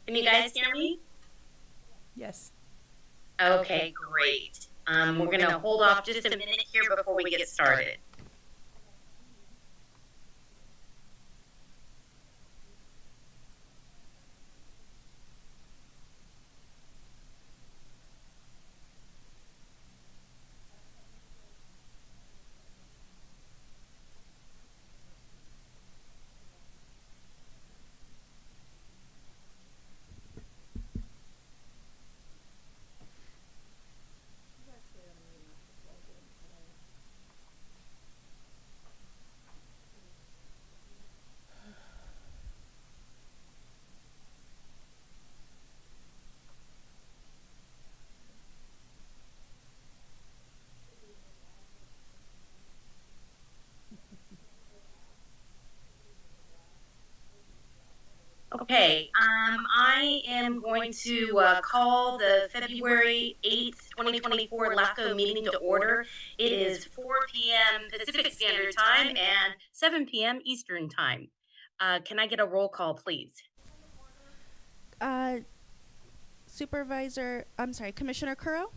Can you guys hear me? Yes. Okay, great. We're gonna hold off just a minute here before we get started. Okay, I am going to call the February 8th, 2024 LAFCO meeting to order. It is 4 p.m. Pacific Standard Time and 7 p.m. Eastern Time. Can I get a roll call, please? Commissioner Curro,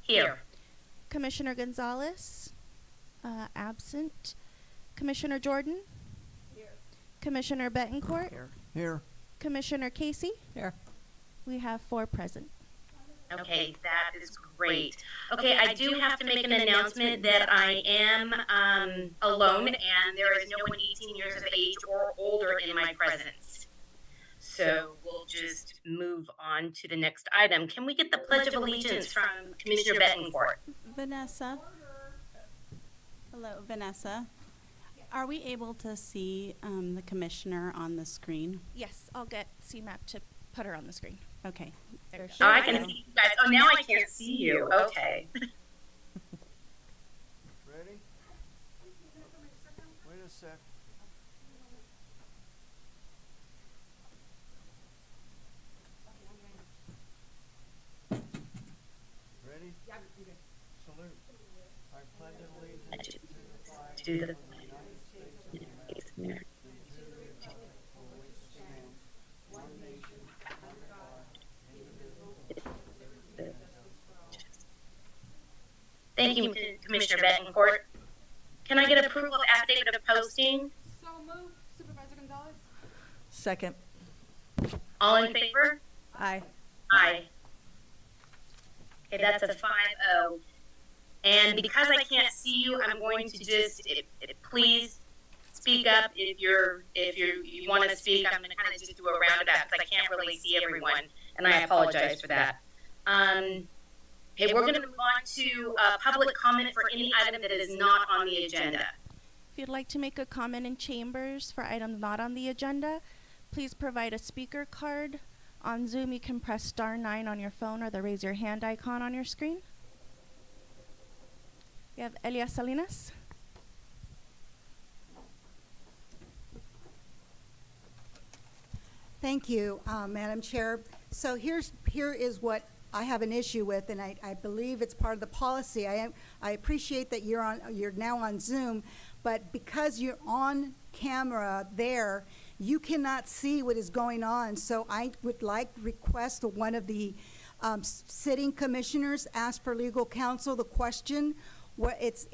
Here. Commissioner Gonzalez, absent. Commissioner Jordan, Here. Commissioner Betancourt, Here. Commissioner Casey. Here. We have 4 present. Okay, that is great. Okay, I do have to make an announcement that I am alone and there is no one 18 years of age or older in my presence. So we'll just move on to the next item. Can we get the Pledge of Allegiance from Commissioner Betancourt? Vanessa. Hello, Vanessa. Are we able to see the commissioner on the screen? Yes, I'll get CMAP to put her on the screen. Okay. There she Oh, is. I can see you guys. Oh, now I can't see you. Okay. Ready? Wait a sec. Ready? Salute. I pledge allegiance to the flag Do the of the United States of America, and to the republic for which it stands, one nation, under God, indivisible, with liberty and justice for all. Thank you, Commissioner Betancourt. Can I get approval of affidavit of posting? So moved, Supervisor Gonzalez. Second. All in favor? Aye. Aye. Okay, that's a 5-0. And because I can't see you, I'm going to just please speak up if you want to speak. I'm going to kind of just do a roundabout because I can't really see everyone, and I apologize for that. Okay, we're going to move on to public comment for any item that is not on the agenda. If you'd like to make a comment in chambers for items not on the agenda, please provide a speaker card. On Zoom, you can press *9 on your phone or the raise your hand icon on your screen. We have Elias Salinas. Thank you, Madam Chair. So here is what I have an issue with, and I believe it's part of the policy. I appreciate that you're now on Zoom, but because you're on camera there, you cannot see what is going on. So I would like to request one of the sitting commissioners ask for legal counsel the question. If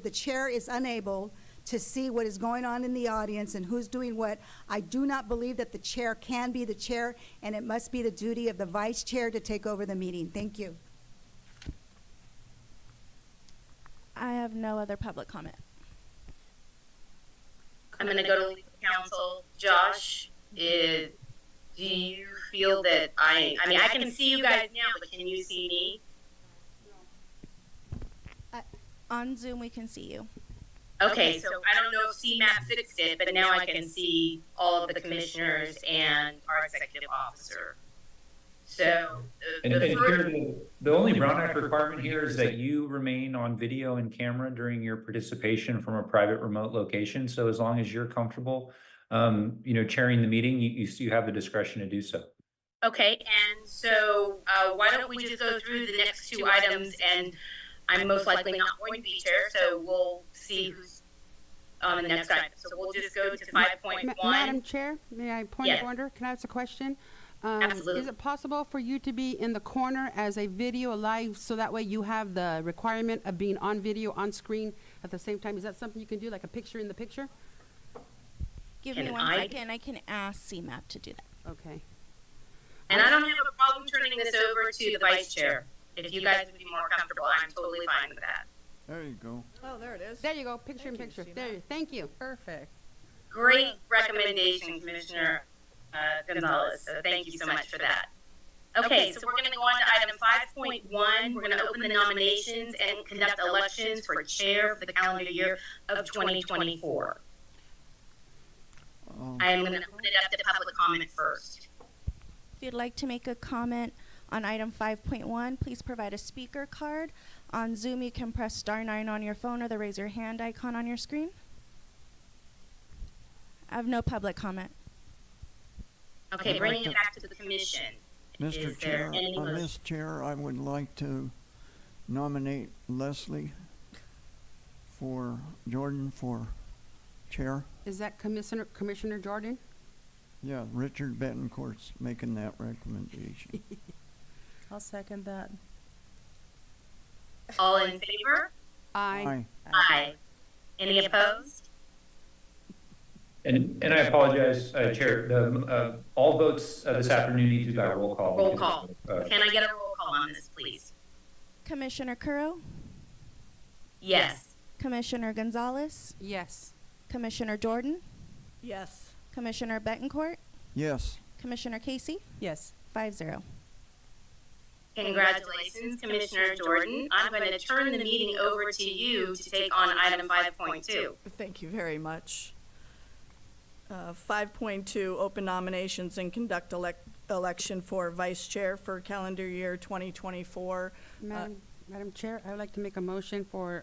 the chair is unable to see what is going on in the audience and who's doing what, I do not believe that the chair can be the chair, and it must be the duty of the vice chair to take over the meeting. Thank you. I have no other public comment. I'm going to go to legal counsel. Josh, do you feel that I can see you guys now, but can you see me? On Zoom, we can see you. Okay, so I don't know if CMAP fixed it, but now I can see all of the commissioners and our executive officer. So the only Brown Act requirement here is that you remain on video and camera during your participation from a private remote location. So as long as you're comfortable, chairing the meeting, you have the discretion to do so. Okay, and so why don't we just go through the next 2 items, and I'm most likely not going to be chair, so we'll see who's on the next item. So we'll just go to 5.1. Madam Chair, may I point Yes. of order? Can I ask a question? Absolutely. Is it possible for you to be in the corner as a video live, so that way you have the requirement of being on video, on screen at the same time? Is that something you can do, like a picture in the picture? Give Can me one I- second. I can ask CMAP to do that. Okay. And I don't have a problem turning this over to the vice chair. If you guys would be more comfortable, I'm totally fine with that. There you go. Oh, there it is. There you go, picture in Thank you, picture. Sheena. There, thank you. Perfect. Great recommendation, Commissioner Gonzalez. So thank you so much for that. Okay, so we're going to go on to item 5.1. We're going to open the nominations and conduct elections for chair for the calendar year of 2024. I am going to open it up to public comment first. If you'd like to make a comment on item 5.1, please provide a speaker card. On Zoom, you can press *9 on your phone or the raise your hand icon on your screen. I have no public comment. Okay, I'd bringing like it to- back to the commission. Mr. Is there Chair, any on motion? this chair, I would like to nominate Leslie Jordan for chair. Is that Commissioner Jordan? Yeah, Richard Betancourt's making that recommendation. I'll second that. All in favor? Aye. Aye. Any opposed? And I apologize, Chair, all votes this afternoon need to be by roll call. Roll because, call. Can I get a roll call on this, please? Commissioner Curro, Yes. Commissioner Gonzalez, Yes. Commissioner Jordan, Yes. Commissioner Betancourt, Yes, Commissioner Casey, Yes. 5-0. Congratulations, Commissioner Jordan. I'm going to turn the meeting over to you to take on item 5.2. Thank you very much. 5.2, open nominations and conduct election for vice chair for calendar year 2024. Madam Chair, I would like to make a motion for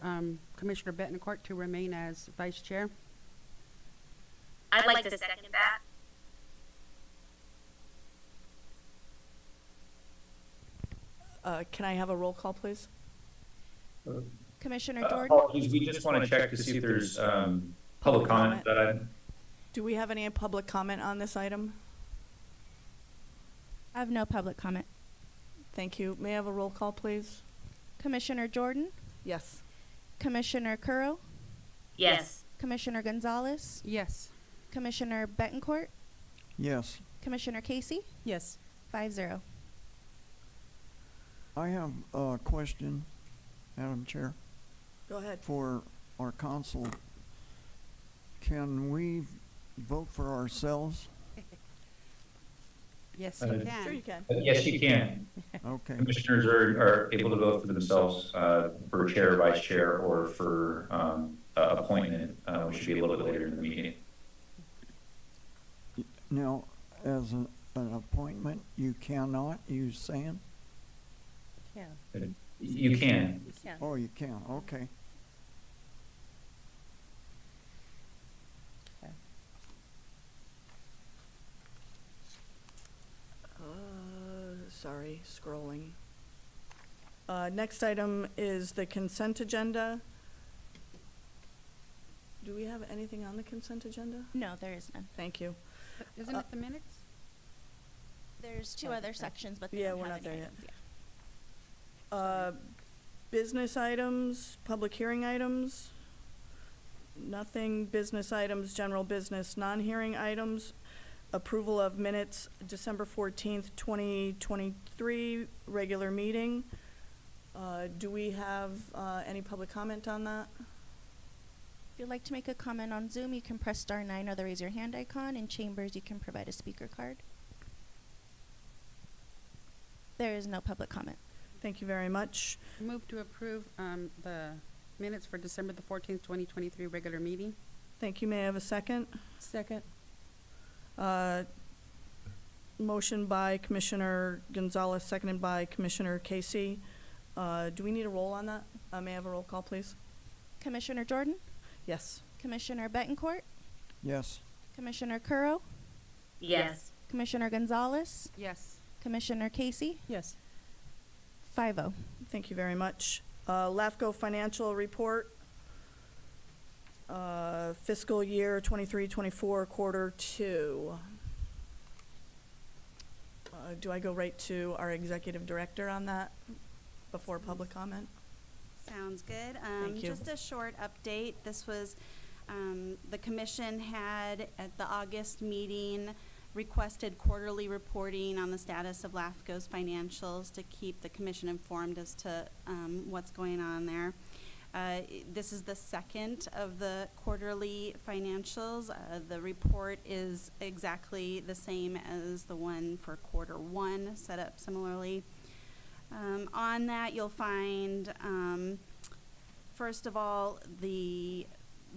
Commissioner Betancourt to remain as vice chair. I'd like to second that. Can I have a roll call, please? Commissioner Jordan, Apologies, we just want to check to see if there's public comment that I. Do we have any public comment on this item? I have no public comment. Thank you. May I have a roll call, please? Commissioner Jordan, Yes. Commissioner Curro, Yes. Commissioner Gonzalez, Yes. Commissioner Betancourt, yes. Commissioner Casey, Yes. 5-0. I have a question, Madam Chair, Go ahead. for our council. Can we vote for ourselves? Yes, Uh, you Sure you can. can. Yes, you can. Okay, Commissioners are able to vote for themselves for chair, vice chair, or for appointment, which should be a little bit later in the meeting. now, as an appointment, you cannot, you saying? You can. Oh, you can, okay. Sorry, scrolling. Next item is the consent agenda. Do we have anything on the consent agenda? No, there is none. Thank you. Isn't it the minutes? There's two other sections, but they Yeah, don't we're have not there any yet. items yet. Business items, public hearing items? Nothing. Business items, general business, non-hearing items. Approval of minutes, December 14th, 2023, regular meeting. Do we have any public comment on that? If you'd like to make a comment on Zoom, you can press *9 or the raise your hand icon. In chambers, you can provide a speaker card. There is no public comment. Thank you very much. Move to approve the minutes for December the 14th, 2023 regular meeting. Thank you. May I have a second? Second. Motion by Commissioner Gonzalez, seconded by Commissioner Casey. Do we need a roll on that? May I have a roll call, please? Commissioner Jordan, Yes. Commissioner Betancourt, Yes, Commissioner Curro, Yes. Commissioner Gonzalez, Yes. Commissioner Casey, Yes. 5-0. Thank you very much. LAFCO financial report. Fiscal year 23-24, quarter two. Do I go right to our executive director on that before public comment? Sounds good. Thank you. Just a short update. This was, the commission had at the August meeting requested quarterly reporting on the status of LAFCO's financials to keep the commission informed as to what's going on there. This is the second of the quarterly financials. The report is exactly the same as the one for quarter one, set up similarly. On that, you'll find, first of all, the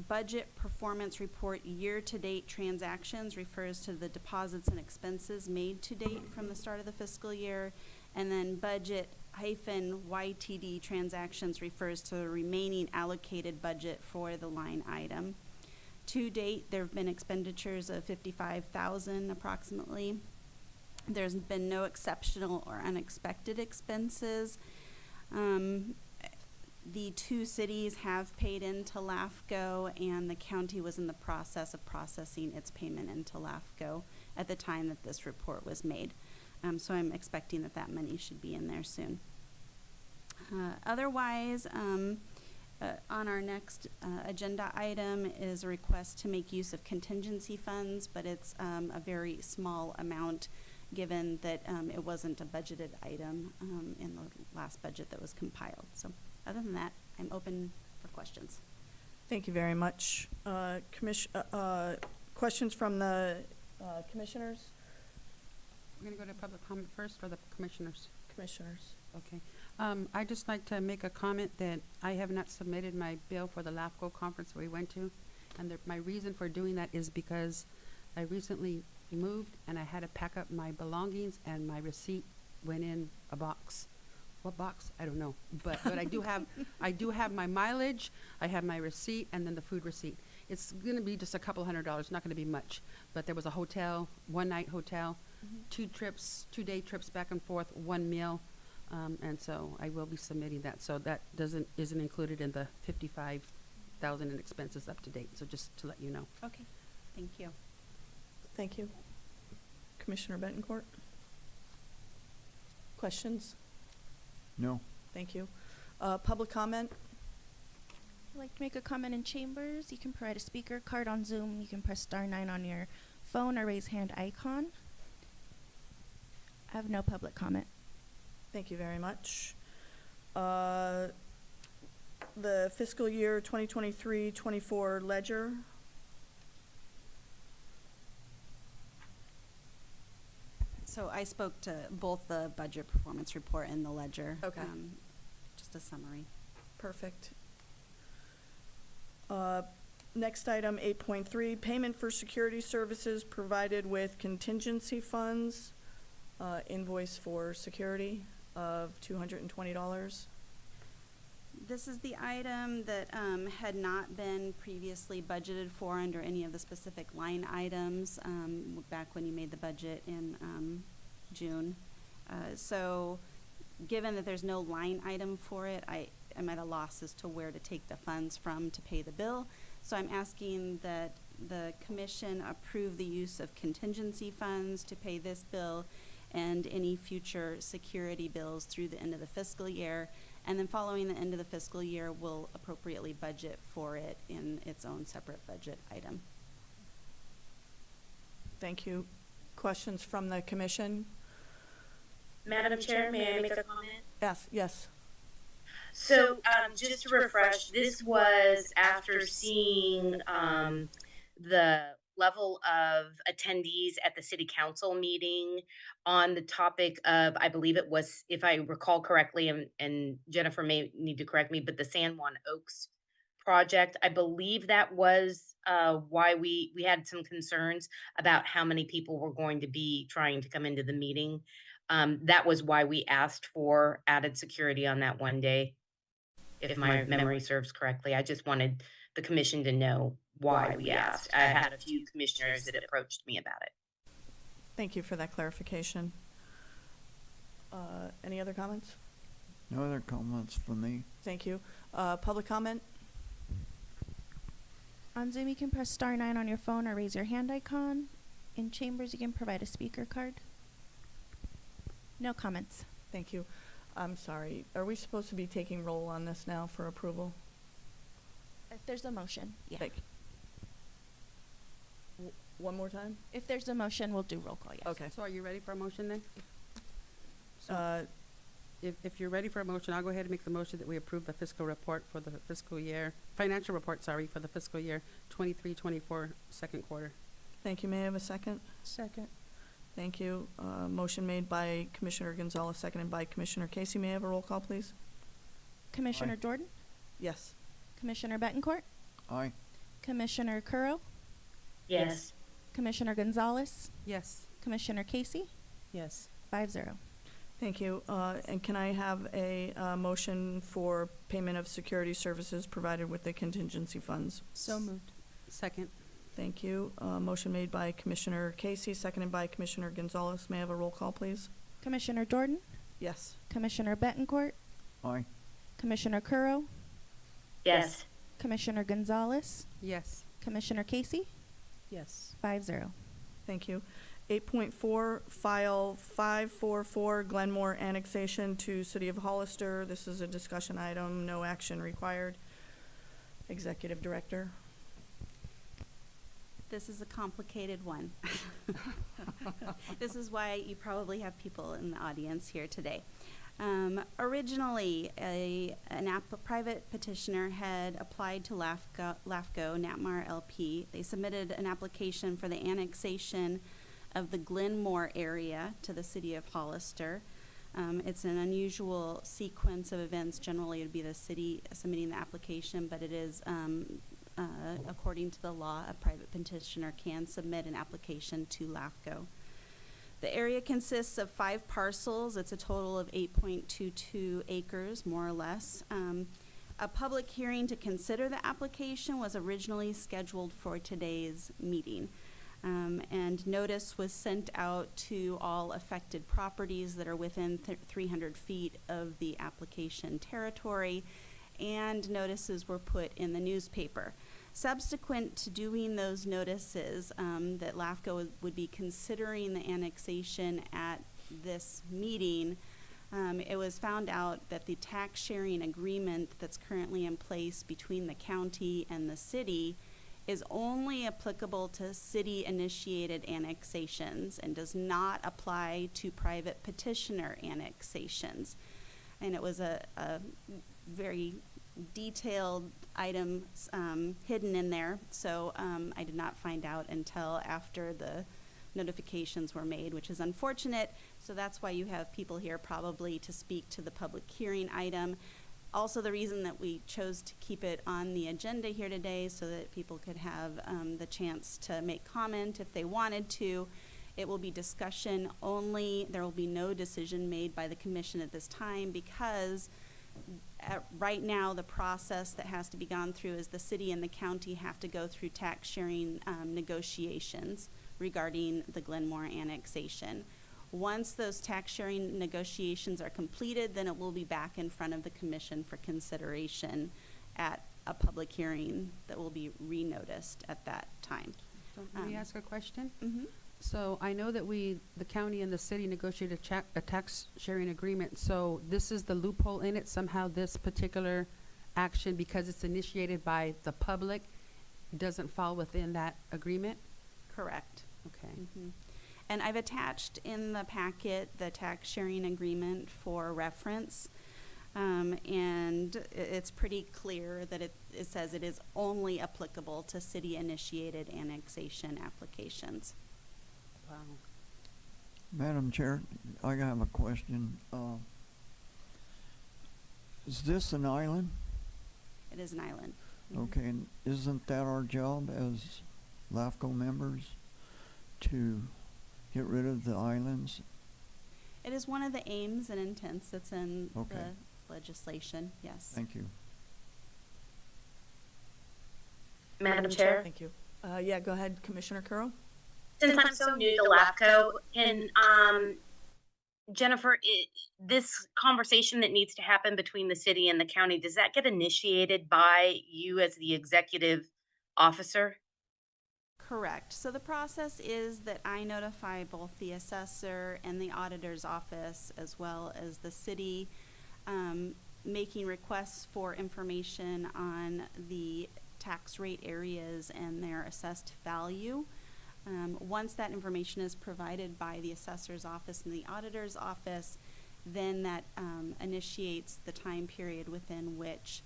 budget performance report year-to-date transactions refers to the deposits and expenses made to date from the start of the fiscal year. And then budget -YTD transactions refers to the remaining allocated budget for the line item. To date, there have been expenditures of $55,000 approximately. There's been no exceptional or unexpected expenses. The two cities have paid into LAFCO, and the county was in the process of processing its payment into LAFCO at the time that this report was made. So I'm expecting that that money should be in there soon. Otherwise, on our next agenda item is a request to make use of contingency funds, but it's a very small amount given that it wasn't a budgeted item in the last budget that was compiled. So other than that, I'm open for questions. Thank you very much. Questions from the commissioners? We're gonna go to public comment first, or the commissioners? Commissioners. Okay. I'd just like to make a comment that I have not submitted my bill for the LAFCO conference we went to. And my reason for doing that is because I recently moved and I had to pack up my belongings, and my receipt went in a box. What box? I don't know. But I do have my mileage, I have my receipt, and then the food receipt. It's gonna be just a couple $100, not gonna be much. But there was a hotel, one-night hotel, 2 day trips back and forth, 1 meal. And so I will be submitting that. So that isn't included in the $55,000 in expenses up to date. So just to let you know. Okay, thank you. Thank you. Commissioner Betancourt? Questions? No. Thank you. Public comment? If you'd like to make a comment in chambers, you can provide a speaker card on Zoom. You can press *9 on your phone or raise hand icon. I have no public comment. Thank you very much. The fiscal year 2023-24 ledger. So I spoke to both the budget performance report and the ledger. Okay. Just a summary. Perfect. Next item, 8.3, payment for security services provided with contingency funds, invoice for security of $220. This is the item that had not been previously budgeted for under any of the specific line items back when you made the budget in June. So given that there's no line item for it, I'm at a loss as to where to take the funds from to pay the bill. So I'm asking that the commission approve the use of contingency funds to pay this bill and any future security bills through the end of the fiscal year. And then following the end of the fiscal year, we'll appropriately budget for it in its own separate budget item. Thank you. Questions from the commission? Madam Chair, may I make a comment? Yes. So, just to refresh, this was after seeing the level of attendees at the city council meeting on the topic of, I believe it was, if I recall correctly, and Jennifer may need to correct me, but the San Juan Oaks project. I believe that was why we had some concerns about how many people were going to be trying to come into the meeting. That was why we asked for added security on that one day, if my memory serves correctly. I just wanted the commission to know why we asked. I had a few commissioners that approached me about it. Thank you for that clarification. Any other comments? No other comments from me. Thank you. Public comment? On Zoom, you can press *9 on your phone or raise your hand icon. In chambers, you can provide a speaker card. No comments. Thank you. I'm sorry. Are we supposed to be taking roll on this now for approval? If there's a motion, yeah. Thank you. One more time? If there's a motion, we'll do roll call, yes. Okay. So are you ready for a motion then? So Uh, if you're ready for a motion, I'll go ahead and make the motion that we approve the fiscal report for the fiscal year, financial report, sorry, for the fiscal year 23-24 second quarter. Thank you. May I have a second? Second. Thank you. Motion made by Commissioner Gonzalez, seconded by Commissioner Casey. May I have a roll call, please? Commissioner Aye. Jordan, Yes. Commissioner Betancourt, Aye. Commissioner Curro, Yes. Commissioner Gonzalez, Yes. Commissioner Casey, Yes. 5-0. Thank you. And can I have a motion for payment of security services provided with the contingency funds? So moved. Second. Thank you. Motion made by Commissioner Casey, seconded by Commissioner Gonzalez. May I have a roll call, please? Commissioner Jordan, Yes. Commissioner Betancourt, Aye. Commissioner Curro, Yes. Commissioner Gonzalez, Yes. Commissioner Casey, Yes. 5-0. Thank you. 8.4, file 544, Glenmore annexation to City of Hollister. This is a discussion item, no action required. Executive Director. This is a complicated one. This is why you probably have people in the audience here today. Originally, a private petitioner had applied to LAFCO, NATMAR LP. They submitted an application for the annexation of the Glenmore area to the City of Hollister. It's an unusual sequence of events. Generally, it would be the city submitting the application, but it is according to the law, a private petitioner can submit an application to LAFCO. The area consists of 5 parcels. It's a total of 8.22 acres, more or less. A public hearing to consider the application was originally scheduled for today's meeting. And notice was sent out to all affected properties that are within 300 feet of the application territory, and notices were put in the newspaper. Subsequent to doing those notices, that LAFCO would be considering the annexation at this meeting, it was found out that the tax sharing agreement that's currently in place between the county and the city is only applicable to city-initiated annexations and does not apply to private petitioner annexations. And it was a very detailed item hidden in there, so I did not find out until after the notifications were made, which is unfortunate. So that's why you have people here probably to speak to the public hearing item. Also, the reason that we chose to keep it on the agenda here today so that people could have the chance to make comment if they wanted to. It will be discussion only. There will be no decision made by the commission at this time because right now the process that has to be gone through is the city and the county have to go through tax sharing negotiations regarding the Glenmore annexation. Once those tax sharing negotiations are completed, then it will be back in front of the commission for consideration at a public hearing that will be re-noticed at that time. So let me ask a question. Mm-hmm. So I know that the county and the city negotiated a tax sharing agreement. So this is the loophole in it. Somehow this particular action, because it's initiated by the public, doesn't fall within that agreement? Correct. Okay. Mm-hmm. And I've attached in the packet the tax sharing agreement for reference. And it's pretty clear that it says it is only applicable to city-initiated annexation applications. Wow. Madam Chair, I have a question. Is this an island? It is an island. Mhm. Okay, and isn't that our job as LAFCO members to get rid of the islands? It is one of the aims and intents that's in Okay. the legislation, yes. Thank you. Madam Chair, Thank you. Yeah, go ahead, Commissioner Curro. since I'm so new to LAFCO, and Jennifer, this conversation that needs to happen between the city and the county, does that get initiated by you as the executive officer? Correct. So the process is that I notify both the assessor and the auditor's office, as well as the city, making requests for information on the tax rate areas and their assessed value. Once that information is provided by the assessor's office and the auditor's office, then that initiates the time period within which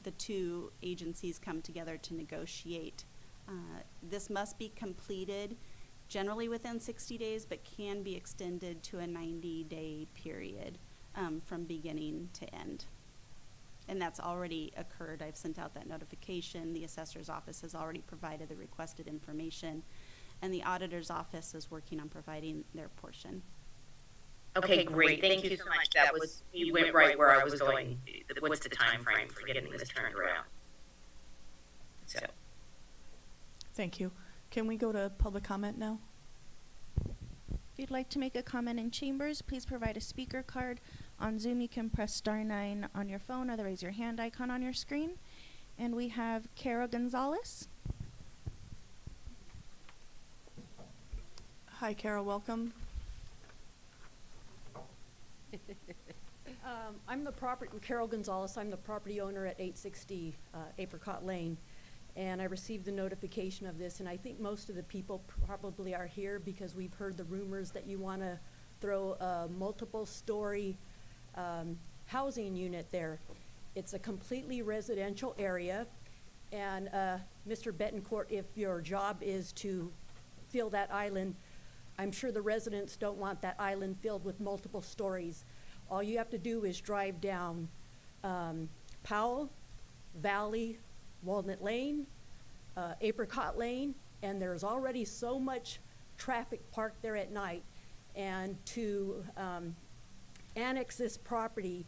the two agencies come together to negotiate. This must be completed generally within 60 days, but can be extended to a 90-day period from beginning to end. And that's already occurred. I've sent out that notification. The assessor's office has already provided the requested information, and the auditor's office is working on providing their portion. Okay, great. Thank you so much. That was, you went right where I was going. What's the time frame for getting this turned around? So, Thank you. Can we go to public comment now? If you'd like to make a comment in chambers, please provide a speaker card. On Zoom, you can press *9 on your phone or the raise your hand icon on your screen. And we have Cara Gonzalez. Hi, Carol, welcome. I'm Carol Gonzalez. I'm the property owner at 860 Apricot Lane. And I received the notification of this, and I think most of the people probably are here because we've heard the rumors that you want to throw a multiple-story housing unit there. It's a completely residential area, and Mr. Betancourt, if your job is to fill that island, I'm sure the residents don't want that island filled with multiple stories. All you have to do is drive down Powell, Valley, Walnut Lane, Apricot Lane, and there's already so much traffic parked there at night. And to annex this property,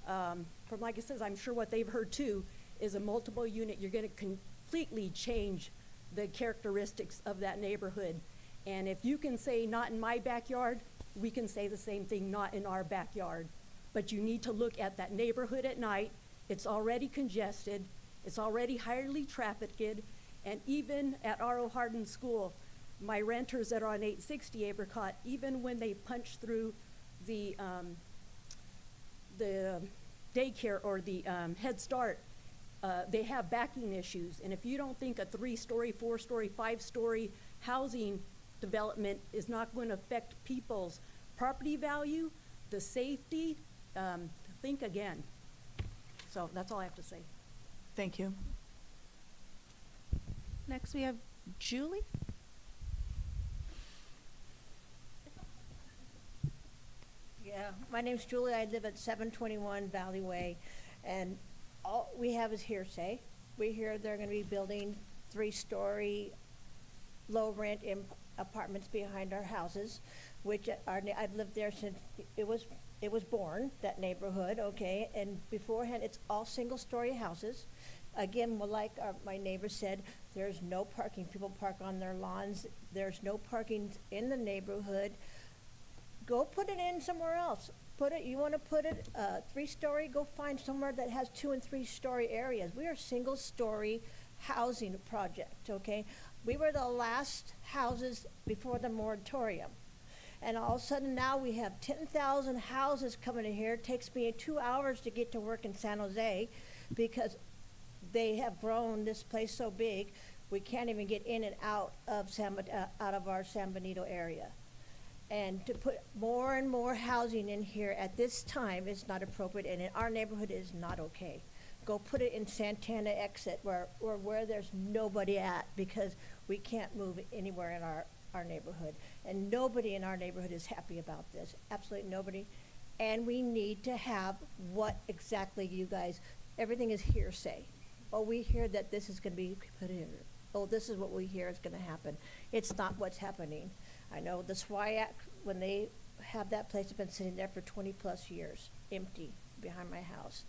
from like it says, I'm sure what they've heard too, is a multiple unit. You're gonna completely change the characteristics of that neighborhood. And if you can say not in my backyard, we can say the same thing, not in our backyard. But you need to look at that neighborhood at night. It's already congested. It's already highly trafficked, and even at R.O. Hardin School, my renters that are on 860 Apricot, even when they punch through the daycare or the Head Start, they have backing issues. And if you don't think a 3-story, 4-story, 5-story housing development is not going to affect people's property value, the safety, think again. So that's all I have to say. Thank you. Next, we have Julie. Yeah, my name's Julie. I live at 721 Valley Way, and all we have is hearsay. We hear they're going to be building 3-story low-rent apartments behind our houses, which I've lived there since it was born, that neighborhood, okay? And beforehand, it's all single-story houses. Again, well, like my neighbor said, there's no parking. People park on their lawns. There's no parking in the neighborhood. Go put it in somewhere else. You want to put it 3-story, go find somewhere that has 2- and 3-story areas. We are single-story housing project, okay? We were the last houses before the moratorium. And all of a sudden now we have 10,000 houses coming in here. It takes me 2 hours to get to work in San Jose because they have grown this place so big, we can't even get in and out of our San Benito area. And to put more and more housing in here at this time is not appropriate, and in our neighborhood is not okay. Go put it in Santana Exit where there's nobody at, because we can't move anywhere in our neighborhood. And nobody in our neighborhood is happy about this, absolutely nobody. And we need to have what exactly you guys, everything is hearsay. Oh, we hear that this is gonna be put in. Oh, this is what we hear is gonna happen. It's not what's happening. I know the SWIAC, when they have that place, it's been sitting there for 20+ years, empty, behind my house.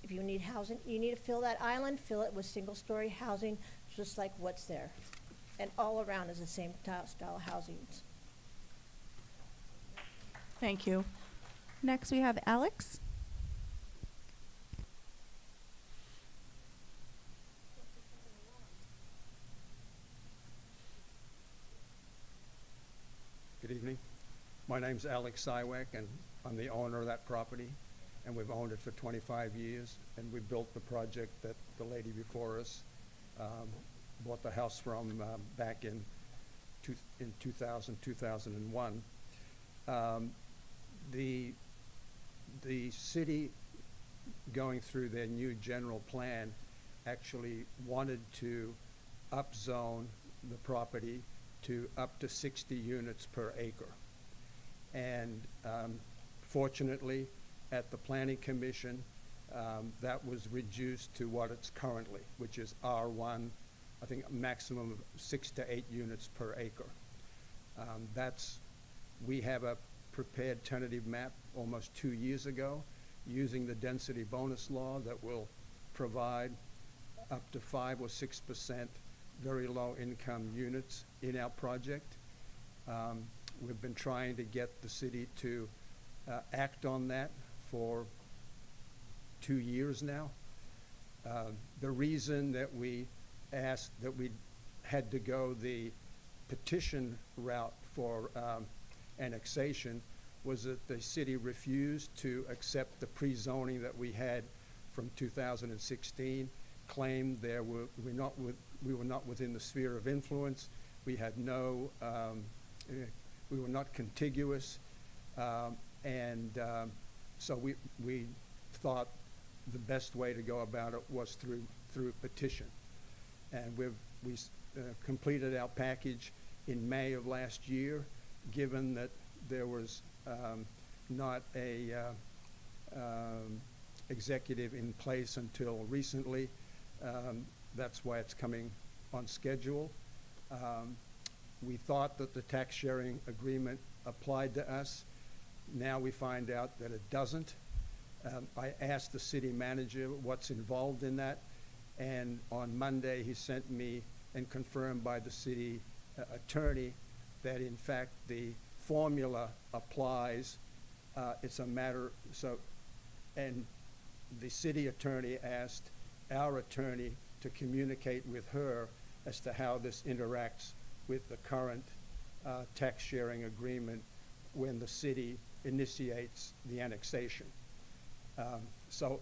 If you need housing, you need to fill that island, fill it with single-story housing, just like what's there. And all around is the same style housings. Thank you. Next, we have Alex. Good evening. My name's Alex Sywak, and I'm the owner of that property, and we've owned it for 25 years, and we built the project that the lady before us bought the house from back in 2000, 2001. The city, going through their new general plan, actually wanted to upzone the property to up to 60 units per acre. And fortunately, at the Planning Commission, that was reduced to what it's currently, which is R1, I think a maximum of 6 to 8 units per acre. We have a prepared tentative map almost 2 years ago using the density bonus law that will provide up to 5 or 6% very low income units in our project. We've been trying to get the city to act on that for 2 years now. The reason that we asked that we had to go the petition route for annexation was that the city refused to accept the pre-zoning that we had from 2016, claimed we were not within the sphere of influence. We had no, we were not contiguous, and so we thought the best way to go about it was through petition. And we completed our package in May of last year, given that there was not a executive in place until recently. That's why it's coming on schedule. We thought that the tax sharing agreement applied to us. Now we find out that it doesn't. I asked the city manager what's involved in that, and on Monday he sent me and confirmed by the city attorney that in fact the formula applies. It's a matter, and the city attorney asked our attorney to communicate with her as to how this interacts with the current tax sharing agreement when the city initiates the annexation. So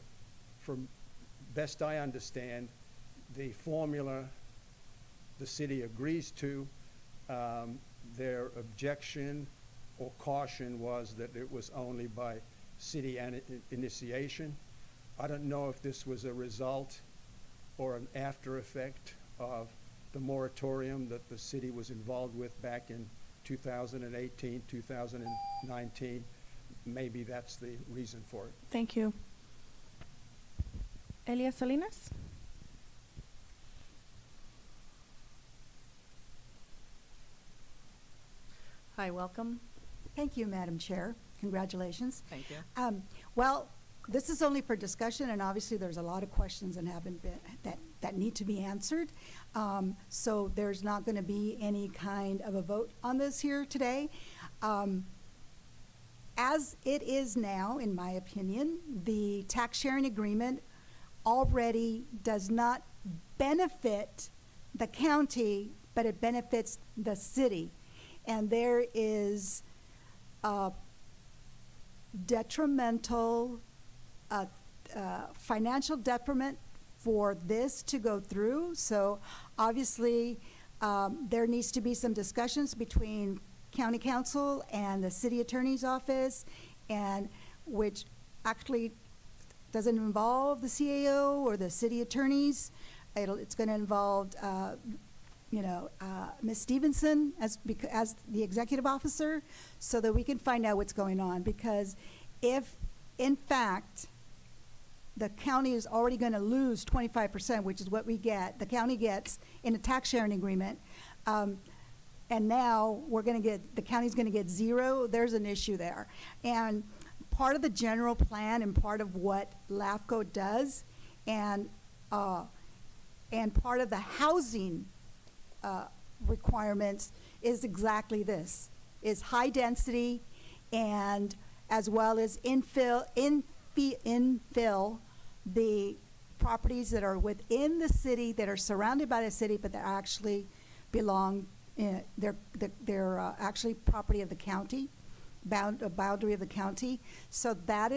from best I understand, the formula the city agrees to, their objection or caution was that it was only by city initiation. I don't know if this was a result or an after effect of the moratorium that the city was involved with back in 2018, 2019. Maybe that's the reason for it. Thank you. Elias Salinas? Hi, welcome. Thank you, Madam Chair. Congratulations. Thank you. Well, this is only for discussion, and obviously there's a lot of questions that haven't been, that need to be answered. So there's not going to be any kind of a vote on this here today. As it is now, in my opinion, the tax sharing agreement already does not benefit the county, but it benefits the city. And there is detrimental financial detriment for this to go through. So obviously there needs to be some discussions between county council and the city attorney's office, and which actually doesn't involve the CAO or the city attorneys. It's going to involve Ms. Stevenson as the executive officer, so that we can find out what's going on. Because if, in fact, the county is already going to lose 25%, which is what the county gets in a tax sharing agreement, and now the county's going to get zero, there's an issue there. And part of the general plan and part of what LAFCO does, and part of the housing requirements is exactly this, is high density, and as well as infill the properties that are within the city, that are surrounded by the city, but that actually belong they're actually property of the county, boundary of the county. So that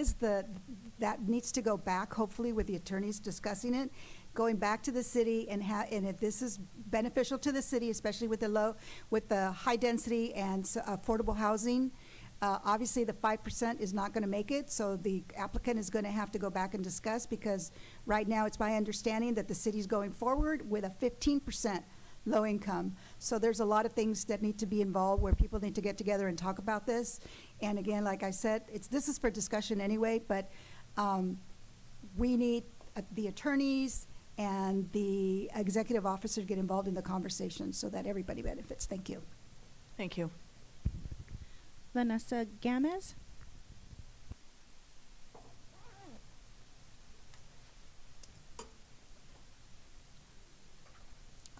needs to go back, hopefully with the attorneys discussing it, going back to the city, and if this is beneficial to the city, especially with the high density and affordable housing, obviously the 5% is not going to make it, so the applicant is going to have to go back and discuss, because right now it's my understanding that the city's going forward with a 15% low income. So there's a lot of things that need to be involved where people need to get together and talk about this. And again, like I said, this is for discussion anyway, but we need the attorneys and the executive officer to get involved in the conversation so that everybody benefits. Thank you. Thank you. Vanessa Gamez.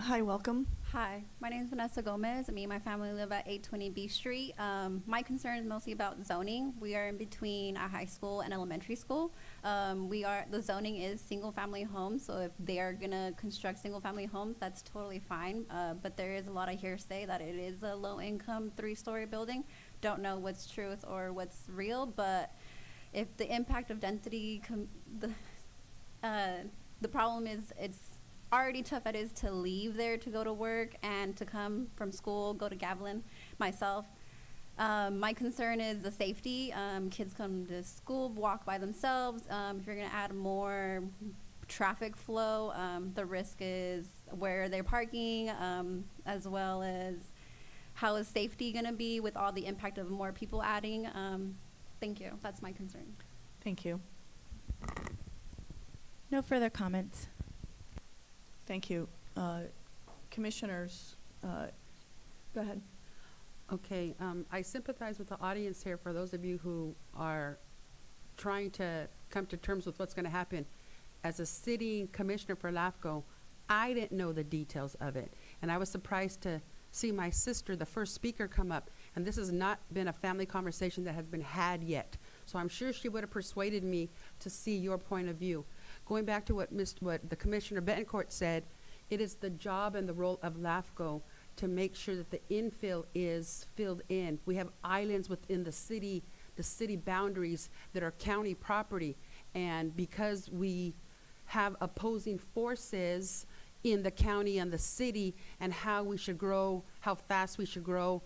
Hi, welcome. Hi, my name is Vanessa Gomez. Me and my family live at 820 B Street. My concern is mostly about zoning. We are in between a high school and elementary school. The zoning is single-family homes, so if they are gonna construct single-family homes, that's totally fine. But there is a lot of hearsay that it is a low-income 3-story building. Don't know what's truth or what's real, but if the impact of density, the problem is it's already tough it is to leave there to go to work and to come from school, go to Gavilan, myself. My concern is the safety. Kids come to school, walk by themselves. If you're gonna add more traffic flow, the risk is where they're parking, as well as how is safety gonna be with all the impact of more people adding. Thank you, that's my concern. Thank you. No further comments. Thank you. Commissioners, go ahead. Okay, I sympathize with the audience here for those of you who are trying to come to terms with what's going to happen. As a city commissioner for LAFCO, I didn't know the details of it. And I was surprised to see my sister, the first speaker, come up. And this has not been a family conversation that has been had yet. So I'm sure she would have persuaded me to see your point of view. Going back to what the Commissioner Betancourt said, it is the job and the role of LAFCO to make sure that the infill is filled in. We have islands within the city boundaries that are county property. And because we have opposing forces in the county and the city and how we should grow, how fast we should grow,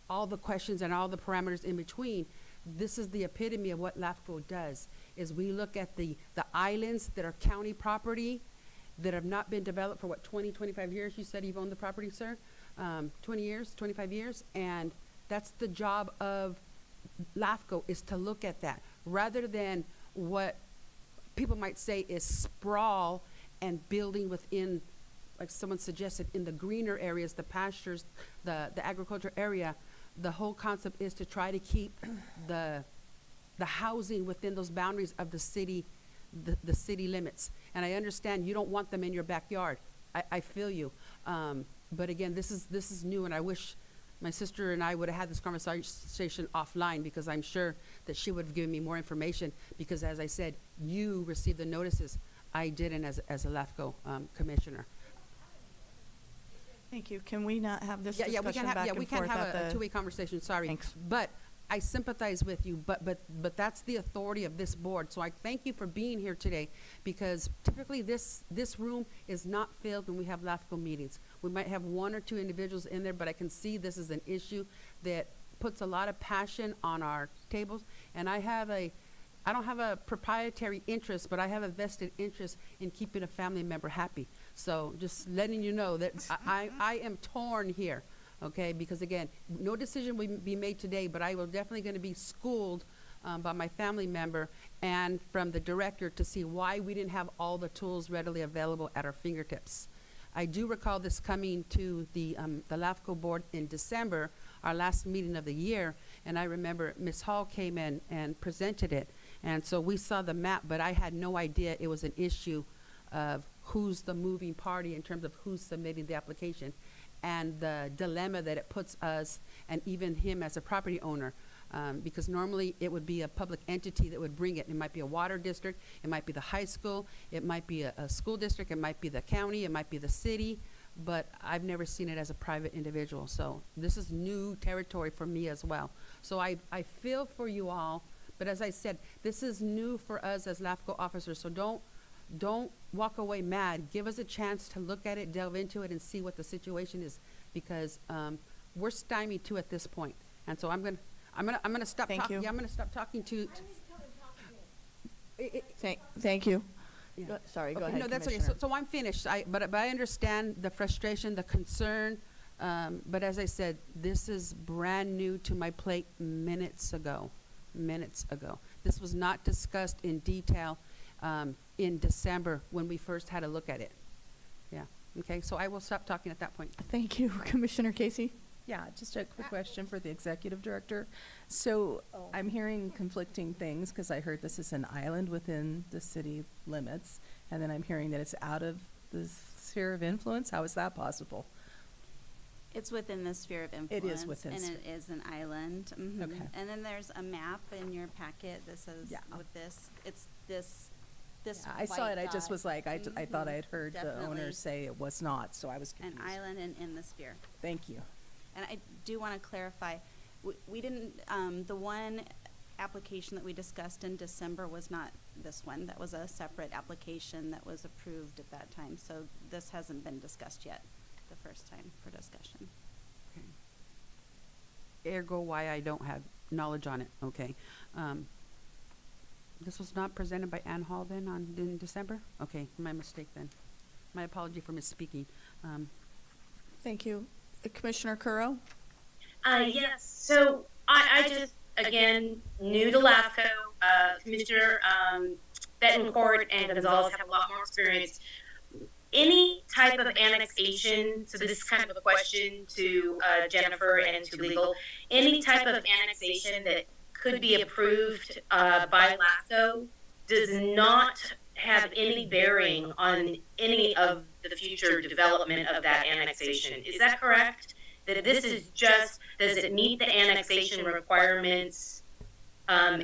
all the questions and all the parameters in between, this is the epitome of what LAFCO does, is we look at the islands that are county property that have not been developed for 20, 25 years. You said you've owned the property, sir? 20 years, 25 years. And that's the job of LAFCO, is to look at that rather than what people might say is sprawl and building within, like someone suggested, in the greener areas, the pastures, the agriculture area. The whole concept is to try to keep the housing within those boundaries of the city, the city limits. And I understand you don't want them in your backyard. I feel you. But again, this is new, and I wish my sister and I would have had this conversation offline, because I'm sure that she would have given me more information, because as I said, you received the notices. I didn't as a LAFCO commissioner. Thank you. Can we not have this we discussion can have, back we and can forth have at a the... two-way conversation, sorry. Thanks. But I sympathize with you, but that's the authority of this board. So I thank you for being here today, because typically this room is not filled when we have LAFCO meetings. We might have 1 or 2 individuals in there, but I can see this is an issue that puts a lot of passion on our tables. And I don't have a proprietary interest, but I have a vested interest in keeping a family member happy. So just letting you know that I am torn here, okay? Because again, no decision will be made today, but I will definitely going to be schooled by my family member and from the director to see why we didn't have all the tools readily available at our fingertips. I do recall this coming to the LAFCO board in December, our last meeting of the year, and I remember Ms. Hall came in and presented it. And so we saw the map, but I had no idea it was an issue of who's the moving party in terms of who's submitting the application, and the dilemma that it puts us and even him as a property owner. Because normally it would be a public entity that would bring it. It might be a water district, it might be the high school, it might be a school district, it might be the county, it might be the city. but I've never seen it as a private individual. So this is new territory for me as well. So I feel for you all, but as I said, this is new for us as LAFCO officers. So don't walk away mad. Give us a chance to look at it, delve into it, and see what the situation is, because we're stymied too at this point. And so I'm gonna stop Thank talking. you. Yeah, I'm gonna stop talking to. Thank you. Yeah. Sorry, go Okay, ahead, no, that's okay. Commissioner. So I'm finished. But I understand the frustration, the concern. But as I said, this is brand new to my plate minutes ago. This was not discussed in detail in December when we first had a look at it. Yeah. Okay. So I will stop talking at that point. Thank you, Commissioner Casey. Yeah, just a quick question for the executive director. So I'm hearing conflicting things because I heard this is an island within the city limits, and then I'm hearing that it's out of the sphere of influence. How is that possible? It's within the sphere of It influence. is within And sphere. it is an island. Mhm. Okay. And then there's a map in your packet that says Yeah. with this, it's this Yeah, I saw white it, I just dot. was like, I thought I had heard the Definitely. owner say it was not, so I was An confused. island in the sphere. Thank you. And I do want to clarify, we didn't, the one application that we discussed in December was not this one. That was a separate application that was approved at that time. So this hasn't been discussed yet, the first time for discussion. Ergo why I don't have knowledge on it. Okay. This was not presented by Ann Hall then in December? Okay, my mistake then. My apology for misspeaking. Thank you. Commissioner Curro? Yes, so I just, again, new to LAFCO, Commissioner Betancourt and Gonzalez have a lot more experience. Any type of annexation, so this is kind of a question to Jennifer and to legal, any type of annexation that could be approved by LAFCO does not have any bearing on any of the future development of that annexation. Is that correct? That this is just, does it meet the annexation requirements and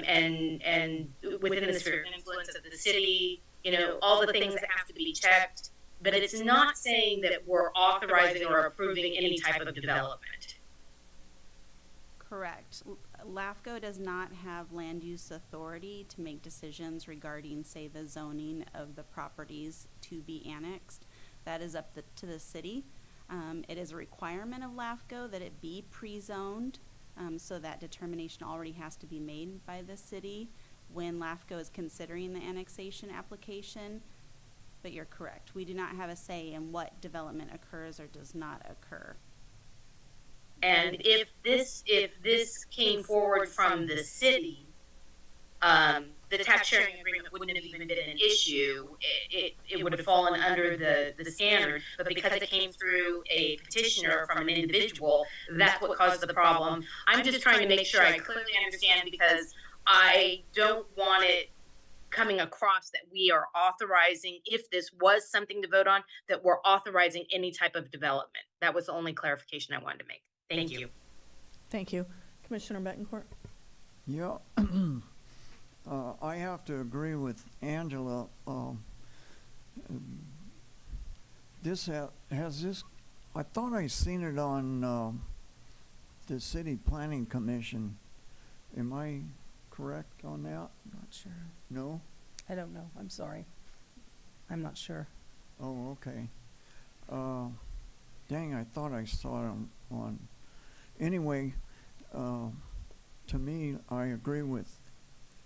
within the sphere of influence of the city, you know, all the things that have to be checked, but it's not saying that we're authorizing or approving any type of development. Correct. LAFCO does not have land use authority to make decisions regarding, say, the zoning of the properties to be annexed. That is up to the city. It is a requirement of LAFCO that it be pre-zoned, so that determination already has to be made by the city when LAFCO is considering the annexation application. But you're correct. We do not have a say in what development occurs or does not occur. And if this came forward from the city, the tax sharing agreement wouldn't have even been an issue. It would have fallen under the standard, but because it came through a petitioner from an individual, that's what caused the problem. I'm just trying to make sure I clearly understand, because I don't want it coming across that we are authorizing, if this was something to vote on, that we're authorizing any type of development. That was the only clarification I wanted to make. Thank you. Thank you. Commissioner Betancourt? Yeah, I have to agree with Angela. This has this, I thought I seen it on the City Planning Commission. Am I correct on that? Not sure. No? I don't know. I'm sorry. I'm not sure. Oh, okay. Dang, I thought I saw it on. Anyway, to me, I agree with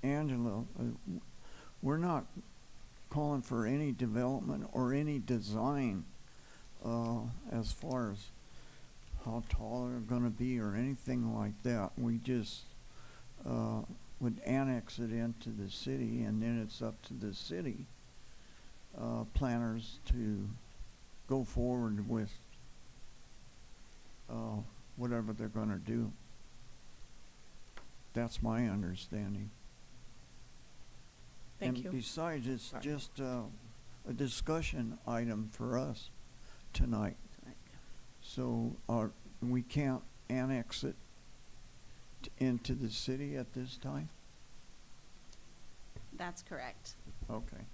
Angela. We're not calling for any development or any design as far as how tall they're going to be or anything like that. We just would annex it into the city, and then it's up to the city planners to go forward with whatever they're going to do. That's my understanding. Thank and you. Besides, it's Sorry. just a discussion item for us tonight. So we can't annex it into the city at this time? That's correct. Okay.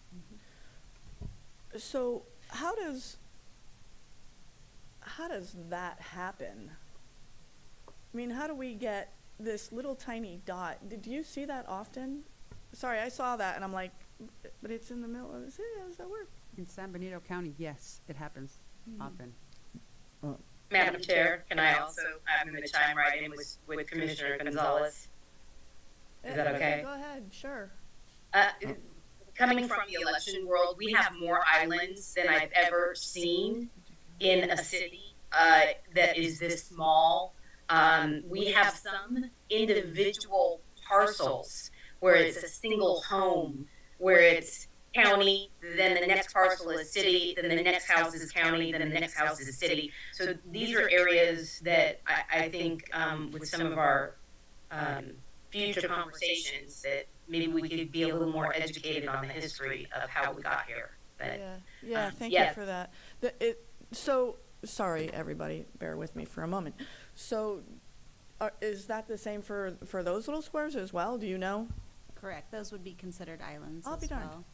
So how does how does that happen? I mean, how do we get this little tiny dot? Did you see that often? Sorry, I saw that and I'm like, but it's in the middle of the city, how does that work? In San Benito County, yes, it happens often. Madam Chair, can I also, I'm going to chime right in with Commissioner Gonzalez. Is that okay? Go ahead, sure. Coming from the election world, we have more islands than I've ever seen in a city that is this small. We have some individual parcels where it's a single home, where it's county, then the next parcel is city, then the next house is county, then the next house is city. So these are areas that I think with some of our future conversations that maybe we could be a little more educated on the history of how we got here. But, Yeah, thank you for that. So, sorry, everybody, bear with me for a moment. So, is that the same for those little squares as well? Do you know? Correct, those would be considered islands I'll as be darned. well.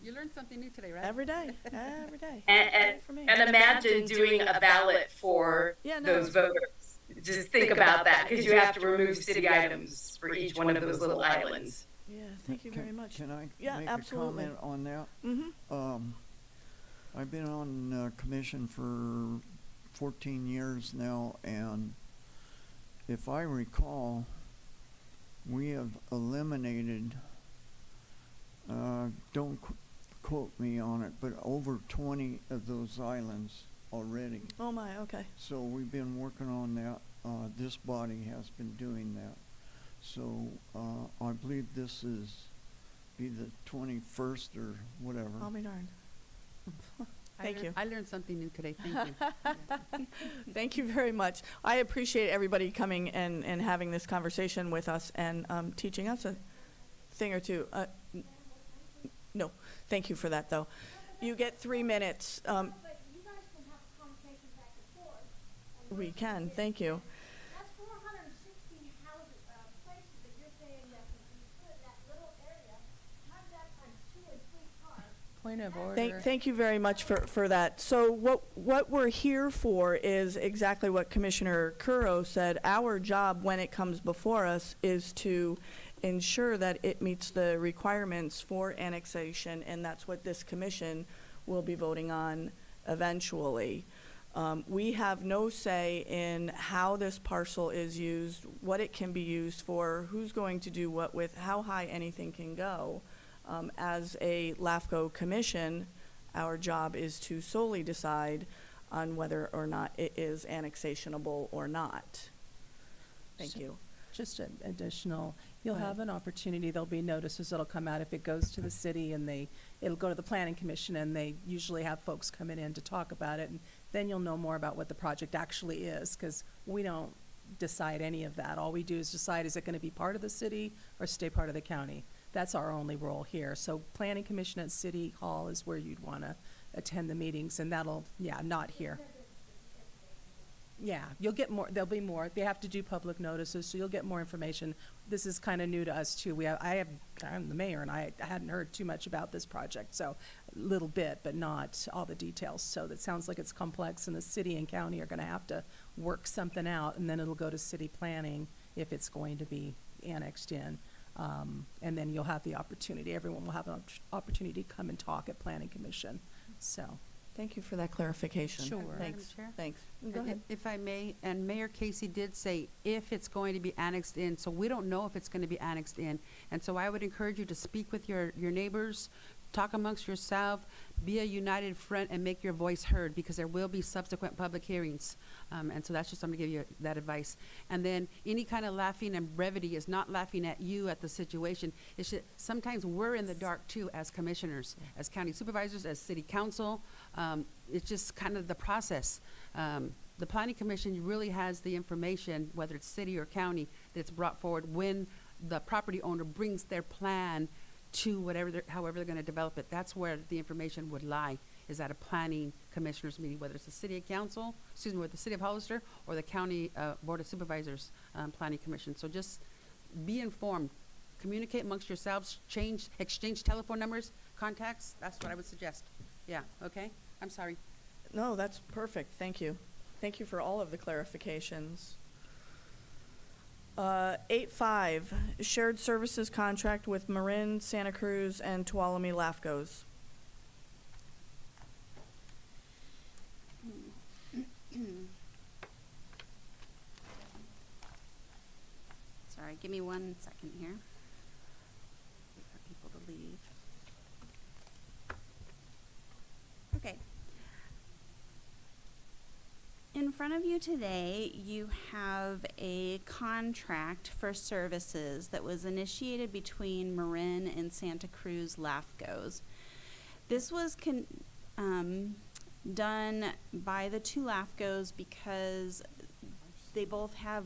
You learned something new today, right? Every day, every day. And For me. imagine doing a ballot for Yeah, no. those voters. Just think about that, because you have to remove city items for each one of those little islands. Yeah, thank you very much. Can I Yeah, make absolutely. a comment on that? Mm-hmm. I've been on commission for 14 years now, and if I recall, we have eliminated, don't quote me on it, but over 20 of those islands already. Oh my, okay. So we've been working on that. This body has been doing that. So I believe this is be the 21st or whatever. I'll be darned. Thank you. I learned something new today. Thank you. Thank you very much. I appreciate everybody coming and having this conversation with us and teaching us a thing or two. No, thank you for that, though. You get 3 minutes. But you guys can have a conversation back and forth. We can, thank you. That's 460 houses, places that you're saying that would be good, that little area. How does that times 2 and 3 cars? Point of order. Thank you very much for that. So what we're here for is exactly what Commissioner Curro said. Our job when it comes before us is to ensure that it meets the requirements for annexation, and that's what this commission will be voting on eventually. We have no say in how this parcel is used, what it can be used for, who's going to do what with, how high anything can go. As a LAFCO commission, our job is to solely decide on whether or not it is annexationable or not. Thank you. Just an additional, you'll Go ahead. have an opportunity, there'll be notices that'll come out if it goes to the city and it'll go to the planning commission and they usually have folks coming in to talk about it, and then you'll know more about what the project actually is, because we don't decide any of that. All we do is decide, is it gonna be part of the city or stay part of the county? That's our only role here. So planning commission at City Hall is where you'd wanna attend the meetings, and that'll, not here. Yeah, you'll get more, there'll be more. They have to do public notices, so you'll get more information. This is kind of new to us too. I'm the mayor and I hadn't heard too much about this project, so a little bit, but not all the details. So that sounds like it's complex, and the city and county are gonna have to work something out, and then it'll go to city planning if it's going to be annexed in. And then you'll have the opportunity, everyone will have an opportunity to come and talk at planning commission, so. Thank you for that clarification. Sure. Thanks, Madam Chair? thanks. Go And ahead. If I may, and Mayor Casey did say if it's going to be annexed in, so we don't know if it's going to be annexed in. And so I would encourage you to speak with your neighbors, talk amongst yourself, be a united front, and make your voice heard, because there will be subsequent public hearings. And so that's just, I'm going to give you that advice. And then any kind of laughing and brevity is not laughing at you at the situation. It's just, sometimes we're in the dark too as commissioners, as county supervisors, as city council. It's just kind of the process. The planning commission really has the information, whether it's city or county, that's brought forward when the property owner brings their plan to however they're going to develop it. That's where the information would lie, is at a planning commissioners meeting, whether it's the city council, with the city of Hollister, or the county board of supervisors planning commission. So just be informed, communicate amongst yourselves, exchange telephone numbers, contacts. That's what I would suggest. Yeah, okay? I'm sorry. No, that's perfect. Thank you. Thank you for all of the clarifications. 8.5, shared services contract with Marin, Santa Cruz, and Tuolumne LAFCOs. Sorry, give me 1 second here. Wait for people to leave. Okay. In front of you today, you have a contract for services that was initiated between Marin and Santa Cruz LAFCOs. This was done by the two LAFCOs because they both have,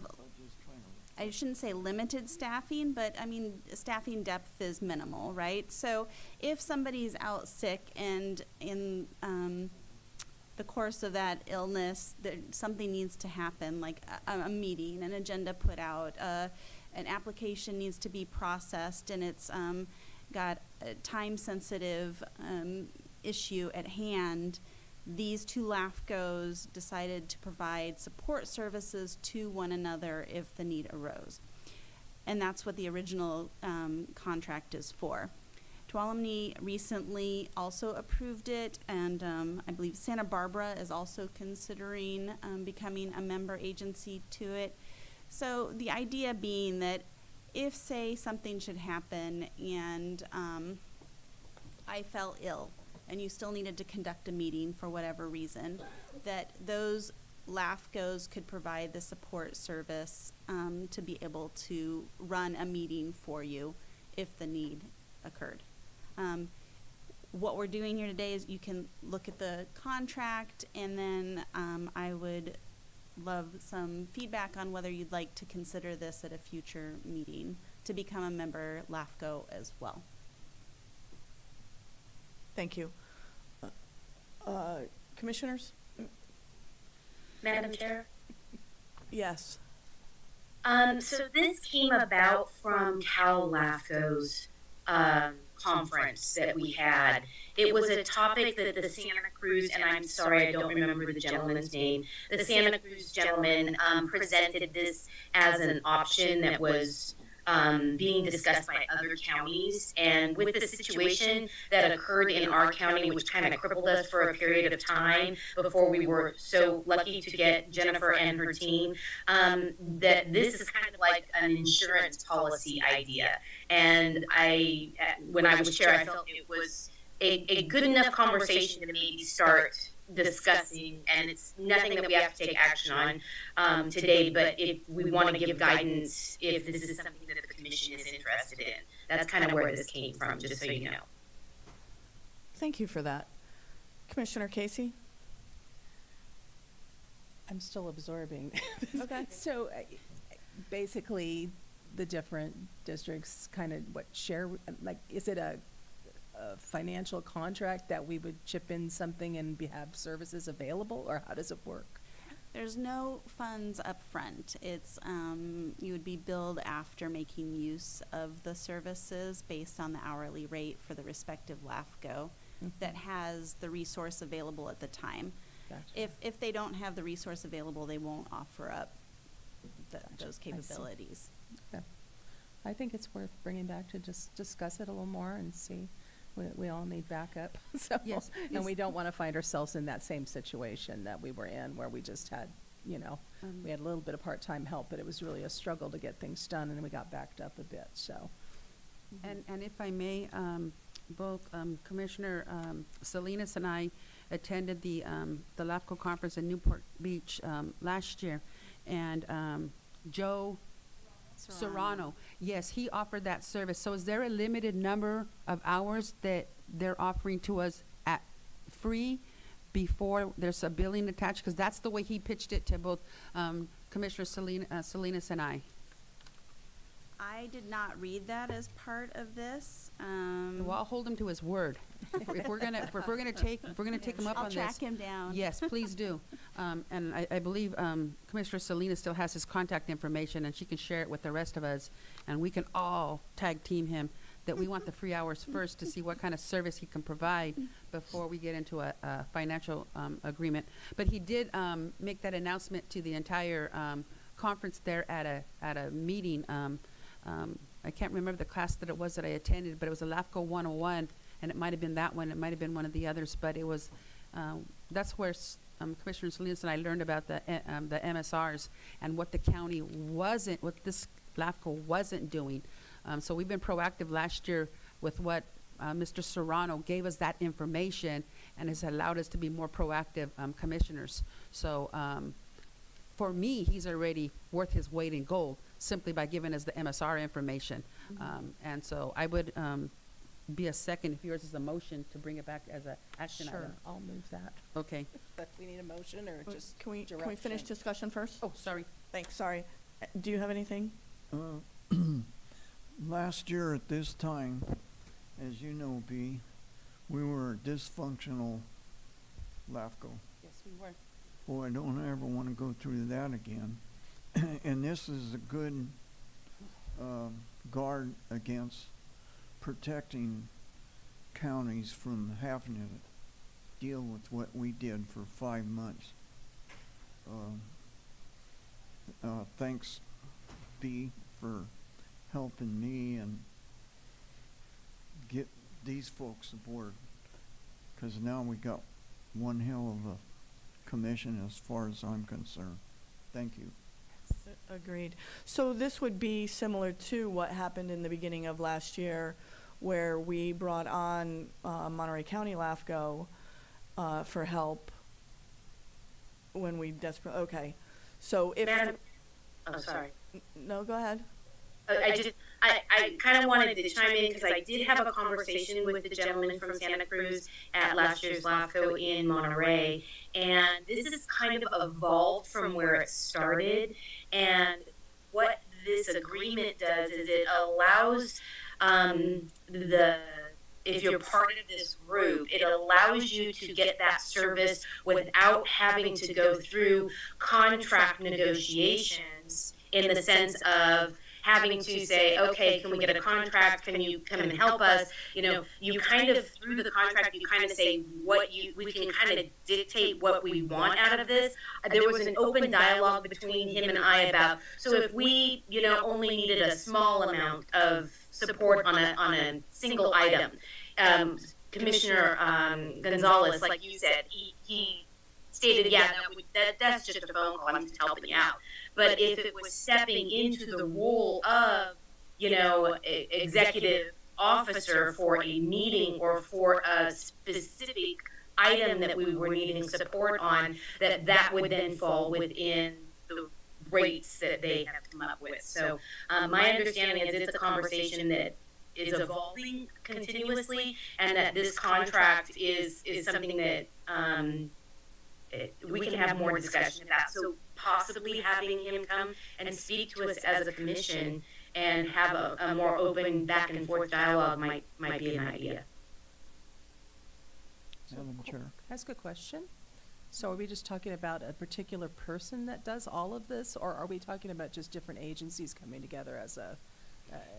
I shouldn't say limited staffing, but I mean, staffing depth is minimal, right? So if somebody's out sick and in the course of that illness, something needs to happen, like a meeting, an agenda put out, an application needs to be processed, and it's got a time-sensitive issue at hand, these two LAFCOs decided to provide support services to one another if the need arose. And that's what the original contract is for. Tuolumne recently also approved it, and I believe Santa Barbara is also considering becoming a member agency to it. So the idea being that if, say, something should happen and I fell ill and you still needed to conduct a meeting for whatever reason, that those LAFCOs could provide the support service to be able to run a meeting for you if the need occurred. What we're doing here today is you can look at the contract, and then I would love some feedback on whether you'd like to consider this at a future meeting to become a member LAFCO as well. Thank you. Commissioners? Madam Chair? Yes. So this came about from Cal LAFCO's conference that we had. It was a topic that the Santa Cruz, and I'm sorry, I don't remember the gentleman's name, the Santa Cruz gentleman presented this as an option that was being discussed by other counties. And with the situation that occurred in our county, which kind of crippled us for a period of time before we were so lucky to get Jennifer and her team, that this is kind of like an insurance policy idea. And when I was chair, I felt it was a good enough conversation to maybe start discussing, and it's nothing that we have to take action on today, but if we want to give guidance, if this is something that the commission is interested in. That's kind of where this came from, just so you know. Thank you for that. Commissioner Casey? I'm still absorbing. Okay. So basically, the different districts kind of share, like, is it a financial contract that we would chip in something and have services available, or how does it work? There's no funds up front. It's you would be billed after making use of the services based on the hourly rate for the respective LAFCO that has the resource available at the time. Gotcha. If they don't have the resource available, they won't offer up those capabilities. Okay. I think it's worth bringing back to just discuss it a little more and see. We all need backup. So, Yes, and we don't want to find ourselves in that same situation that we were in, where we just had, we had a little bit of part-time help, but it was really a struggle to get things done, and then we got backed up a bit, so. And if I may, both Commissioner Salinas and I attended the LAFCO conference in Newport Beach last year, and Joe Serrano, yes, he offered that service. So is there a limited number of hours that they're offering to us at free before there's a billing attached? Because that's the way he pitched it to both Commissioner Salinas and I. I did not read that as part of this. Well, I'll hold him to his word. If we're gonna take him up on this, I'll track him down. yes, please do. And I believe Commissioner Salinas still has his contact information, and she can share it with the rest of us, and we can all tag team him that we want the free hours first to see what kind of service he can provide before we get into a financial agreement. But he did make that announcement to the entire conference there at a meeting. I can't remember the class that it was that I attended, but it was a LAFCO 101, and it might have been that one. It might have been one of the others, but it was that's where Commissioner Salinas and I learned about the MSRs and what the county wasn't, what this LAFCO wasn't doing. So we've been proactive last year with what Mr. Serrano gave us that information and has allowed us to be more proactive commissioners. So for me, he's already worth his weight in gold simply by giving us the MSR information. And so I would be a second if yours is a motion to bring it back as an action item. Sure, I'll move that. Okay. But we need a motion or just Can we finish direction? discussion first? Oh, sorry. Thanks, sorry. Do you have anything? Last year at this time, as you know, B, we were a dysfunctional LAFCO. Yes, we were. Boy, I don't ever want to go through that again. And this is a good guard against protecting counties from having to deal with what we did for 5 months. Thanks, B, for helping me and get these folks aboard, because now we got one hell of a commission as far as I'm concerned. Thank you. Agreed. So this would be similar to what happened in the beginning of last year, where we brought on Monterey County LAFCO for help when we desperately, okay. So if, Madam, oh, sorry. No, go ahead. I kind of wanted to chime in because I did have a conversation with the gentleman from Santa Cruz at last year's LAFCO in Monterey, and this is kind of evolved from where it started. And what this agreement does is it allows if you're part of this group, it allows you to get that service without having to go through contract negotiations, in the sense of having to say, okay, can we get a contract? Can you come and help us? You know, you kind of, through the contract, you kind of say we can kind of dictate what we want out of this. There was an open dialogue between him and I about, so if we, only needed a small amount of support on a single item, Commissioner Gonzalez, like you said, he stated, yeah, that's just a phone call, I'm just helping you out. But if it was stepping into the role of, executive officer for a meeting or for a specific item that we were needing support on, that would then fall within the rates that they have come up with. So my understanding is it's a conversation that is evolving continuously, and that this contract is something that we can have more discussion about. So possibly having him come and speak to us as a commission and have a more open back and forth dialogue might be an idea. Madam Chair. Can I ask a question? So are we just talking about a particular person that does all of this, or are we talking about just different agencies coming together as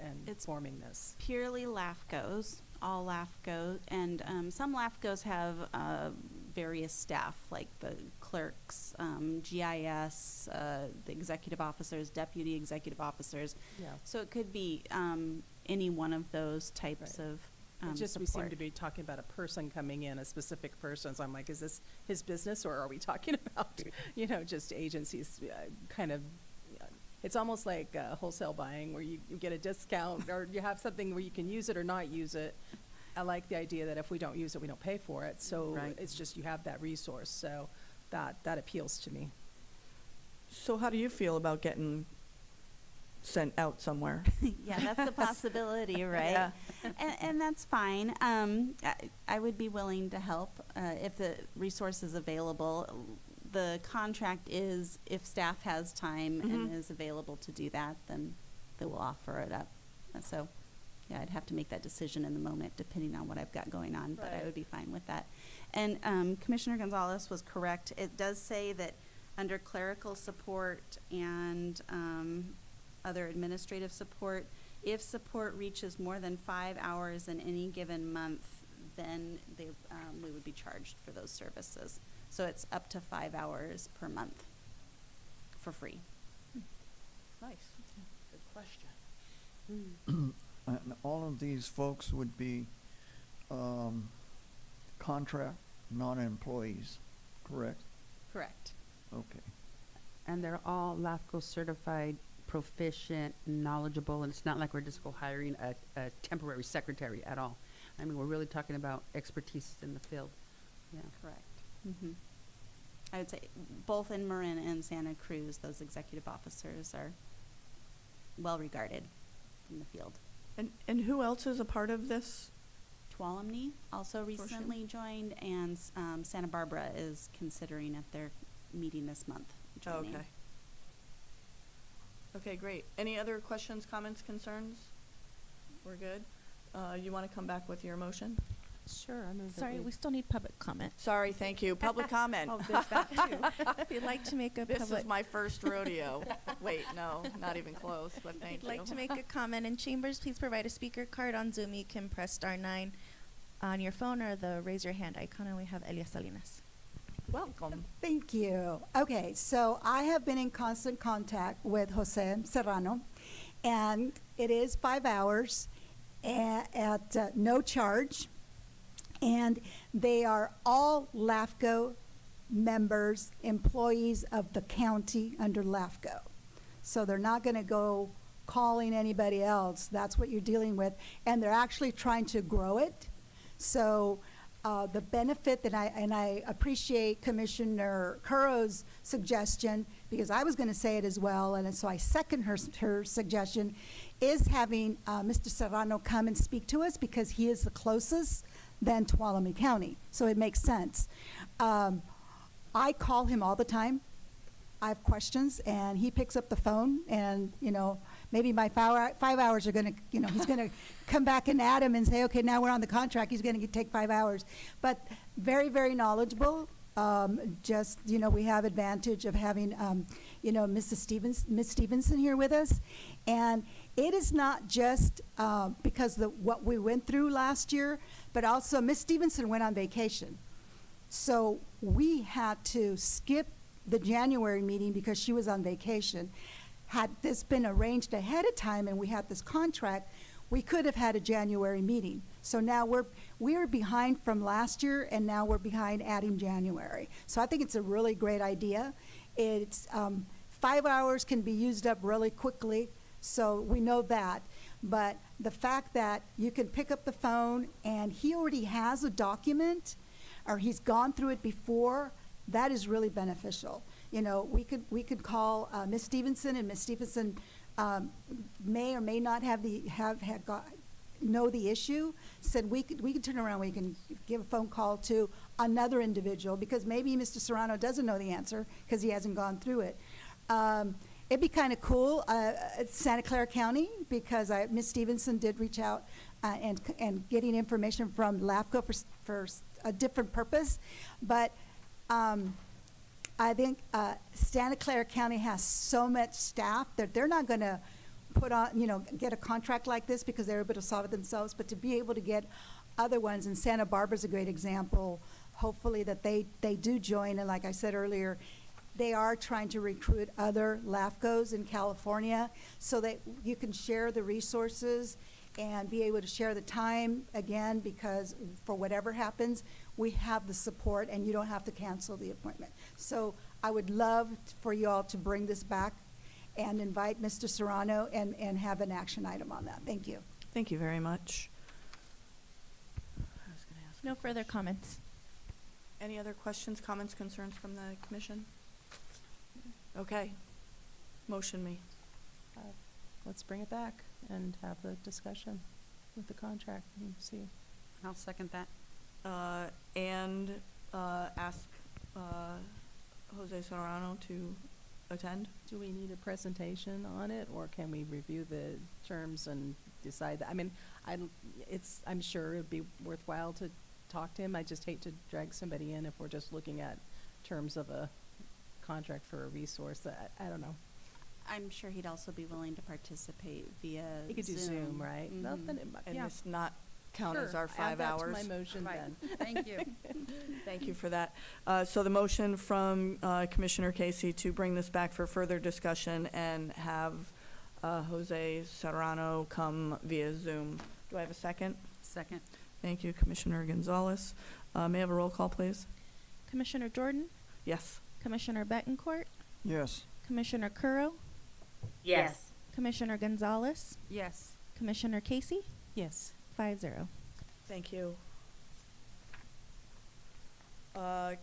and It's forming this? Purely LAFCOs, all LAFCOs, and some LAFCOs have various staff, like the clerks, GIS, the executive officers, deputy executive officers. Yeah. So it could be any one of those types Right. of It's just we support. seem to be talking about a person coming in, a specific person. So I'm like, is this his business, or are we talking about, just agencies kind of? It's almost like wholesale buying, where you get a discount, or you have something where you can use it or not use it. I like the idea that if we don't use it, we don't pay for it. So Right. it's just you have that resource. So that appeals to me. So how do you feel about getting sent out somewhere? Yeah, that's a possibility, right? Yeah. And that's fine. I would be willing to help if the resource is available. The contract is, if staff has time and is available to do that, then they will offer it up. So, yeah, I'd have to make that decision in the moment, depending on what I've got going on, but I Right. would be fine with that. And Commissioner Gonzalez was correct. It does say that under clerical support and other administrative support, If support reaches more than 5 hours in any given month, then we would be charged for those services. So it's up to 5 hours per month for free. Nice. Good question. And all of these folks would be contract, not employees, correct? Correct. Okay. And they're all LAFCO certified, proficient, knowledgeable, and it's not like we're just hiring a temporary secretary at all. I mean, we're really talking about expertise in the field. Yeah. Correct. I would say both in Marin and Santa Cruz, those executive officers are well regarded in the field. And who else is a part of this? Tuolumne also recently joined, and Santa Barbara is considering at their meeting this month joining. Okay. Okay, great. Any other questions, comments, concerns? We're good? You want to come back with your motion? Sure, I move that Sorry, we still need public comment. Sorry, thank you. Public comment. Oh, there's that too. If you'd like to make a This public, is my first rodeo. Wait, no, not even close, but if thank you'd you. like to make a comment in chambers, please provide a speaker card on Zoom. You can press *9 on your phone or the raise your hand icon, and we have Elia Salinas. Welcome. Thank you. Okay, so I have been in constant contact with Jose Serrano, and it is 5 hours at no charge, and they are all LAFCO members, employees of the county under LAFCO. So they're not going to go calling anybody else. That's what you're dealing with, and they're actually trying to grow it. So the benefit that I appreciate Commissioner Curro's suggestion, because I was going to say it as well, and so I second her suggestion, is having Mr. Serrano come and speak to us, because he is the closest than Tuolumne County, so it makes sense. I call him all the time. I have questions, and he picks up the phone, and, you know, maybe my 5 hours are going to, you know, he's going to come back and add him and say, okay, now we're on the contract. He's going to take 5 hours. But very, very knowledgeable. Just, you know, we have advantage of having, you know, Miss Stevenson here with us. And it is not just because what we went through last year, but also Miss Stevenson went on vacation. So we had to skip the January meeting because she was on vacation. Had this been arranged ahead of time and we had this contract, we could have had a January meeting. So now we're behind from last year, and now we're behind adding January. So I think it's a really great idea. It's 5 hours can be used up really quickly, so we know that. But the fact that you can pick up the phone and he already has a document, or he's gone through it before, that is really beneficial. You know, we could call Ms. Stevenson, and Ms. Stevenson may or may not know the issue. Said we could turn around. We can give a phone call to another individual, because maybe Mr. Serrano doesn't know the answer because he hasn't gone through it. It'd be kind of cool at Santa Clara County, because Ms. Stevenson did reach out and getting information from LAFCO for a different purpose, but. I think Santa Clara County has so much staff that they're not going to put on, you know, get a contract like this because they're able to solve it themselves, but to be able to get other ones, and Santa Barbara's a great example, hopefully that they do join. And like I said earlier, they are trying to recruit other LAFCOs in California so that you can share the resources and be able to share the time, again, because for whatever happens, we have the support and you don't have to cancel the appointment. So I would love for you all to bring this back and invite Mr. Serrano and have an action item on that. Thank you. Thank you very much. No further comments. Any other questions, comments, concerns from the commission? Okay. Motion me. Let's bring it back and have the discussion with the contract and see. I'll second that. And ask Jose Serrano to attend. Do we need a presentation on it, or can we review the terms and decide that? I mean, I'm sure it'd be worthwhile to talk to him. I just hate to drag somebody in if we're just looking at terms of a contract for a resource. I don't know. I'm sure he'd also be willing to participate via You could do Zoom, right? Well, Mhm. then it might, And yeah. this not count as Sure, our 5 hours? Add that to my motion Right. then. Thank you. Thank you for that. So the motion from Commissioner Casey to bring this back for further discussion and have Jose Serrano come via Zoom. Do I have a second? Second. Thank you, Commissioner Gonzalez. May I have a roll call, please? Commissioner Jordan, Yes. Commissioner Betancourt, Yes. Commissioner Curro, Yes. Commissioner Gonzalez, Yes. Commissioner Casey, Yes. 5-0. Thank you.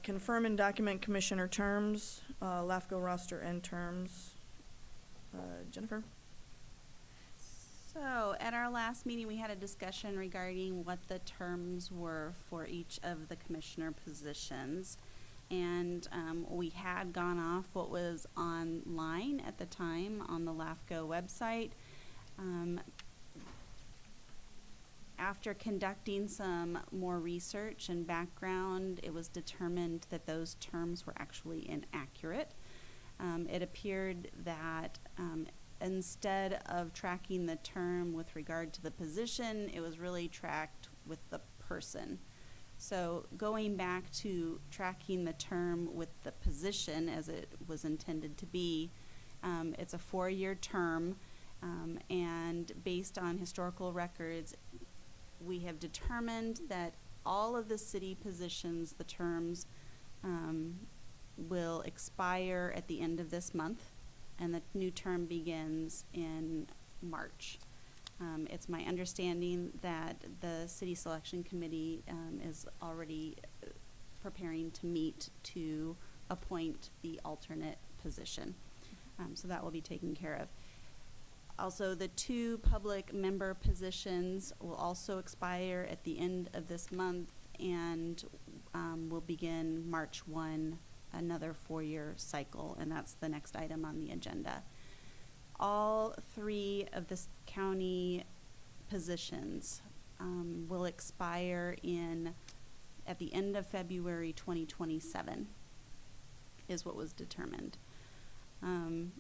Confirm and document commissioner terms, LAFCO roster and terms. Jennifer? So at our last meeting, we had a discussion regarding what the terms were for each of the commissioner positions. And we had gone off what was online at the time on the LAFCO website. After conducting some more research and background, it was determined that those terms were actually inaccurate. It appeared that instead of tracking the term with regard to the position, it was really tracked with the person. So going back to tracking the term with the position as it was intended to be, it's a 4-year term, and based on historical records, we have determined that all of the city positions, the terms, will expire at the end of this month, and the new term begins in March. It's my understanding that the city selection committee is already preparing to meet to appoint the alternate position. So that will be taken care of. Also, the 2 public member positions will also expire at the end of this month and will begin March 1, another 4-year cycle, and that's the next item on the agenda. All 3 of the county positions will expire at the end of February 2027 is what was determined.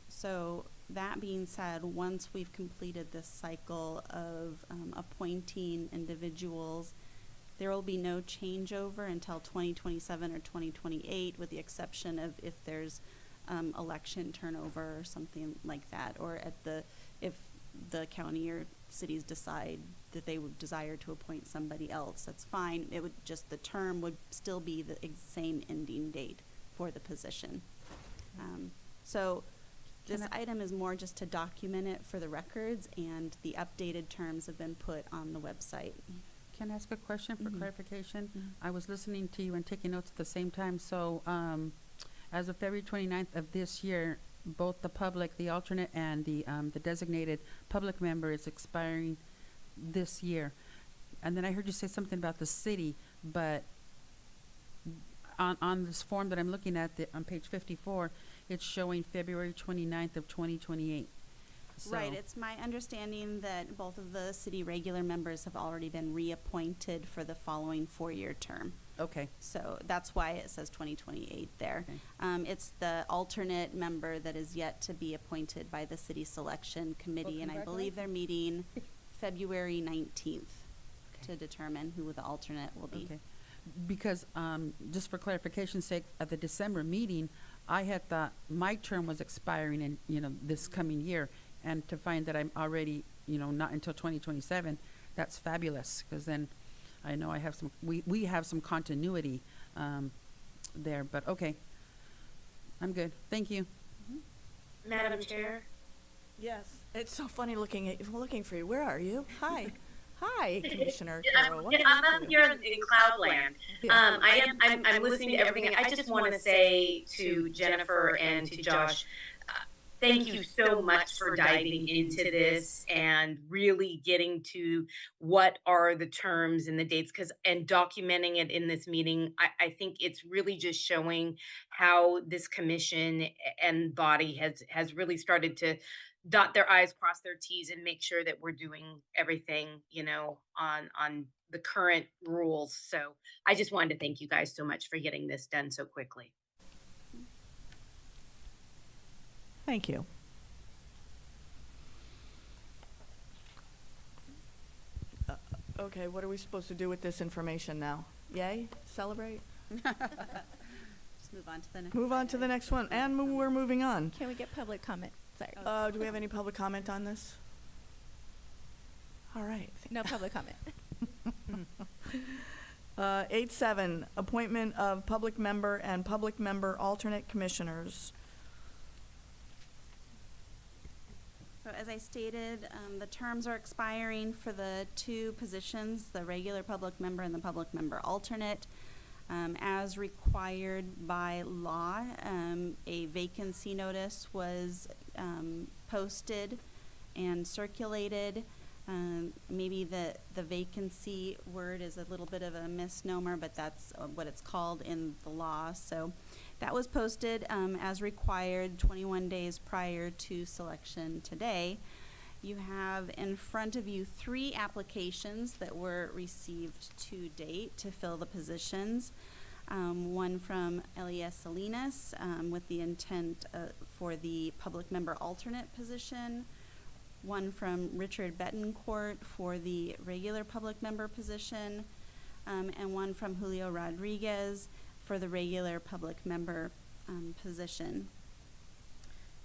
So that being said, once we've completed this cycle of appointing individuals, there will be no changeover until 2027 or 2028, with the exception of if there's election turnover or something like that, or if the county or cities decide that they would desire to appoint somebody else, that's fine. It would just, the term would still be the same ending date for the position. So this item is more just to document it for the records, and the updated terms have been put on the website. Can I ask a question for Mhm. clarification? Mhm. I was listening to you and taking notes at the same time. So as of February 29th of this year, both the public, the alternate, and the designated public member is expiring this year. And then I heard you say something about the city, but on this form that I'm looking at, on page 54, it's showing February 29th of 2028. Right, So- it's my understanding that both of the city regular members have already been reappointed for the following 4-year term. Okay. So that's why it says 2028 there. Okay. It's the alternate member that is yet to be appointed by the city selection committee, and I believe they're meeting February 19th to determine who the alternate will be. Okay. Because, just for clarification's sake, at the December meeting, I had thought my term was expiring in, this coming year. And to find that I'm already, not until 2027, that's fabulous. Because then I know I have we have some continuity there. But okay, I'm good. Thank you. Madam Chair? Yes. It's so funny looking for you. Where are you? Hi. Hi, Commissioner I'm, Carroll. What can I'm I up do? here in Cloudland. I'm listening to everything. I just want to say to Jennifer and to Josh, thank you so much for diving into this and really getting to what are the terms and the dates, and documenting it in this meeting. I think it's really just showing how this commission and body has really started to dot their I's, cross their T's, and make sure that we're doing everything, on the current rules. So I just wanted to thank you guys so much for getting this done so quickly. Thank you. Okay, what are we supposed to do with this information now? Yay? Celebrate? Just move on to the next. Move on to the next one, and we're moving on. Can we get public comment? Sorry. Do we have any public comment on this? All right. No public comment. 8.7, appointment of public member and public member alternate commissioners. So as I stated, the terms are expiring for the two positions, the regular public member and the public member alternate. As required by law, a vacancy notice was posted and circulated. Maybe the vacancy word is a little bit of a misnomer, but that's what it's called in the law. So that was posted as required 21 days prior to selection today. You have in front of you 3 applications that were received to date to fill the positions. One from Elias Salinas with the intent for the public member alternate position. One from Richard Betancourt for the regular public member position, and one from Julio Rodriguez for the regular public member position.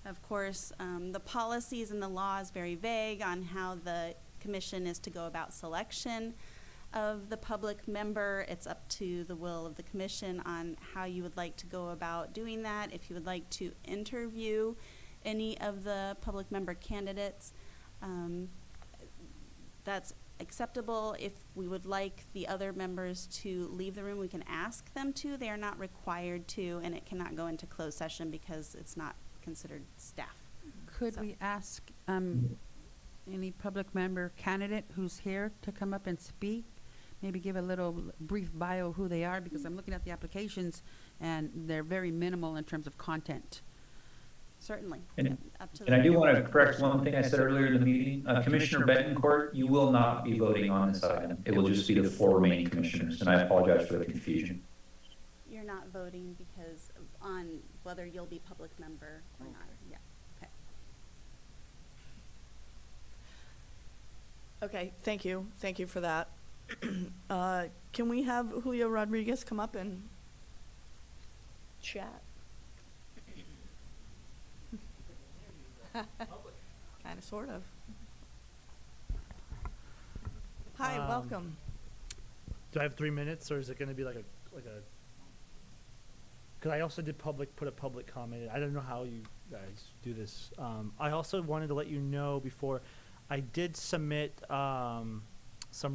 Of course, the policies and the law is very vague on how the commission is to go about selection of the public member. It's up to the will of the commission on how you would like to go about doing that. If you would like to interview any of the public member candidates, that's acceptable. If we would like the other members to leave the room, we can ask them to. They are not required to, and it cannot go into closed session because it's not considered staff. Could we ask any public member candidate who's here to come up and speak? Maybe give a little brief bio who they are, because I'm looking at the applications and they're very minimal in terms of content. Certainly. And, Up to and I the- do want to correct one thing I said earlier in the meeting. Commissioner Betancourt, you will not be voting on this item. It will just be the 4 remaining commissioners, and I apologize for the confusion. You're not voting because on whether you'll be public member or not. Yeah. Okay. Okay, thank you. Thank you for that. Can we have Julio Rodriguez come up and chat? Kind of, sort of. Hi, welcome. Do I have 3 minutes, or is it going to be like a? Because I also did put a public comment. I don't know how you guys do this. I also wanted to let you know before, I did submit some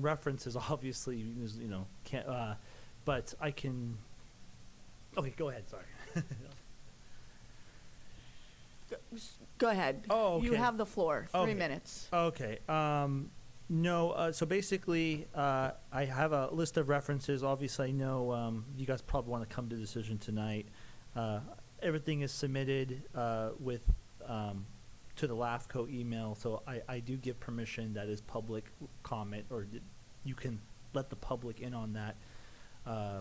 references. Obviously, you know, can't. But I can. Okay, go ahead. Sorry. Go ahead. Oh, okay. You have the floor. 3 Okay. minutes. Okay. No. So basically, I have a list of references. Obviously, I know you guys probably want to come to a decision tonight. Everything is submitted with to the LAFCO email, so I do give permission. That is public comment, or you can let the public in on that.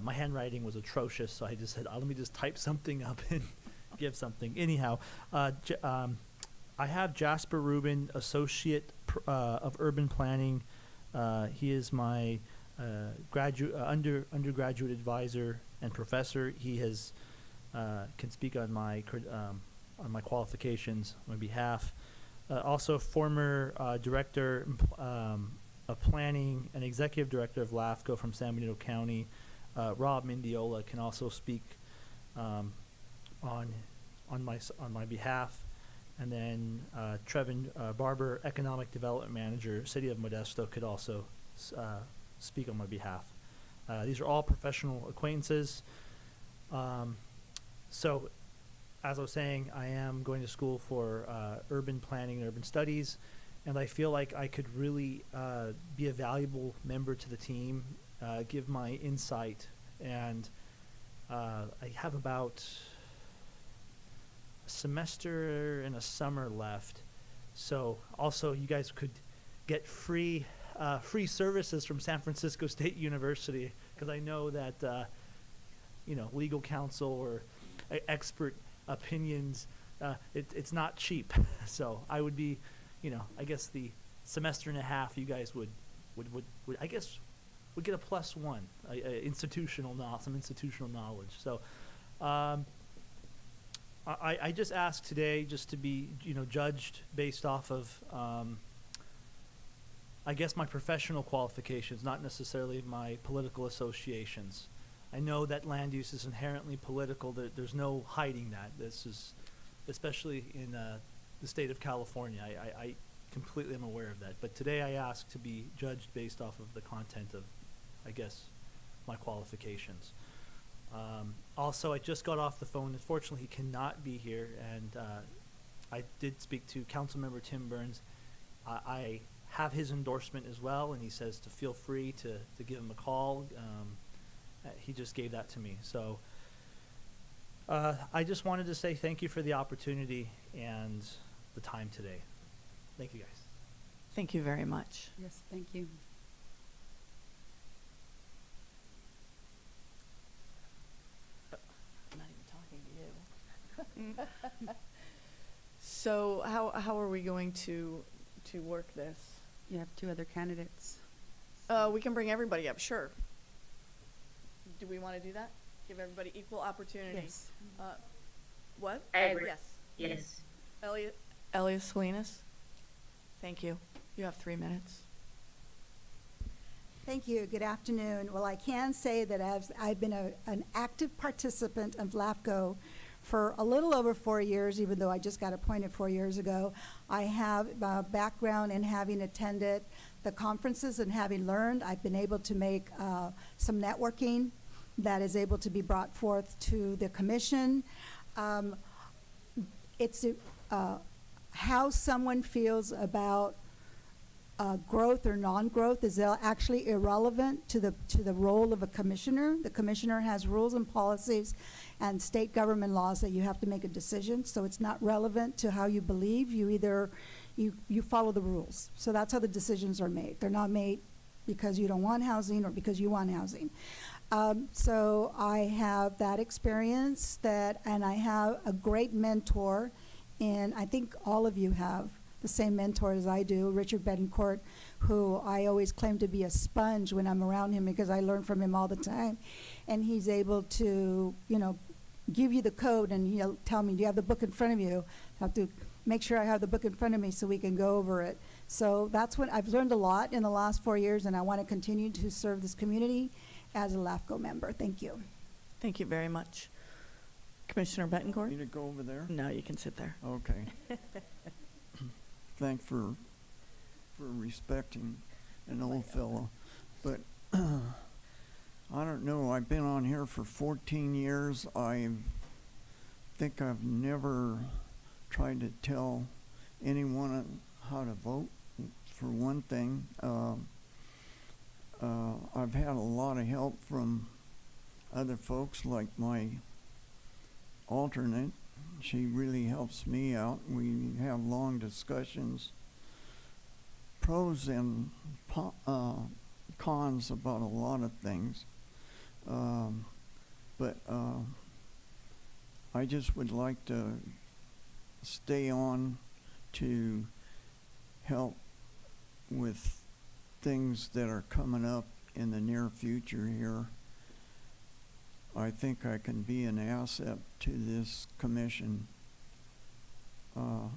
My handwriting was atrocious, so I just said, let me just type something up and give something. Anyhow, I have Jasper Rubin, Associate of Urban Planning. He is my undergraduate advisor and professor. He has can speak on my qualifications on my behalf. Also, former director of planning and executive director of LAFCO from San Benito County, Rob Mendiola, can also speak on my behalf. And then Trevin Barber, Economic Development Manager, City of Modesto, could also speak on my behalf. These are all professional acquaintances. So, as I was saying, I am going to school for urban planning and urban studies, and I feel like I could really be a valuable member to the team, give my insight, and I have about semester and a summer left. So also you guys could get free services from San Francisco State University, because I know that legal counsel or expert opinions, it's not cheap. So I would be, I guess the semester and a half you guys would would I guess would get a +1, some institutional knowledge. So, I just asked today just to be, judged based off of, I guess my professional qualifications, not necessarily my political associations. I know that land use is inherently political. There's no hiding that. This is, especially in the state of California, I completely am aware of that. But today I asked to be judged based off of the content of, I guess, my qualifications. Also, I just got off the phone. Unfortunately, he cannot be here, and I did speak to Councilmember Tim Burns. I have his endorsement as well, and he says to feel free to give him a call. He just gave that to me. So I just wanted to say thank you for the opportunity and the time today. Thank you, guys. Thank you very much. Yes, thank you. I'm not even talking to you. So how are we going to work this? You have 2 other candidates. We can bring everybody up, sure. Do we want to do that? Give everybody equal opportunity? Yes. What? I agree. Yes. Elias Salinas? Thank you. You have 3 minutes. Thank you. Good afternoon. Well, I can say that I've been an active participant of LAFCO for a little over 4 years, even though I just got appointed 4 years ago. I have a background in having attended the conferences and having learned. I've been able to make some networking that is able to be brought forth to the commission. It's how someone feels about growth or non-growth is actually irrelevant to the role of a commissioner. The commissioner has rules and policies and state government laws that you have to make a decision, so it's not relevant to how you believe. You either you follow the rules. So that's how the decisions are made. They're not made because you don't want housing or because you want housing. So I have that experience and I have a great mentor, and I think all of you have the same mentor as I do, Richard Betancourt, who I always claim to be a sponge when I'm around him because I learn from him all the time. And he's able to, give you the code, and he'll tell me, do you have the book in front of you? I have to make sure I have the book in front of me so we can go over it. So that's what I've learned a lot in the last 4 years, and I want to continue to serve this community as a LAFCO member. Thank you. Thank you very much. Commissioner Betancourt? Need to go over there? No, you can sit there. Okay. Thank for respecting an old fellow, but I don't know. I've been on here for 14 years. I think I've never tried to tell anyone how to vote. For one thing, I've had a lot of help from other folks, like my alternate. She really helps me out. We have long discussions, pros and cons about a lot of things. But I just would like to stay on to help with things that are coming up in the near future here. I think I can be an asset to this commission. And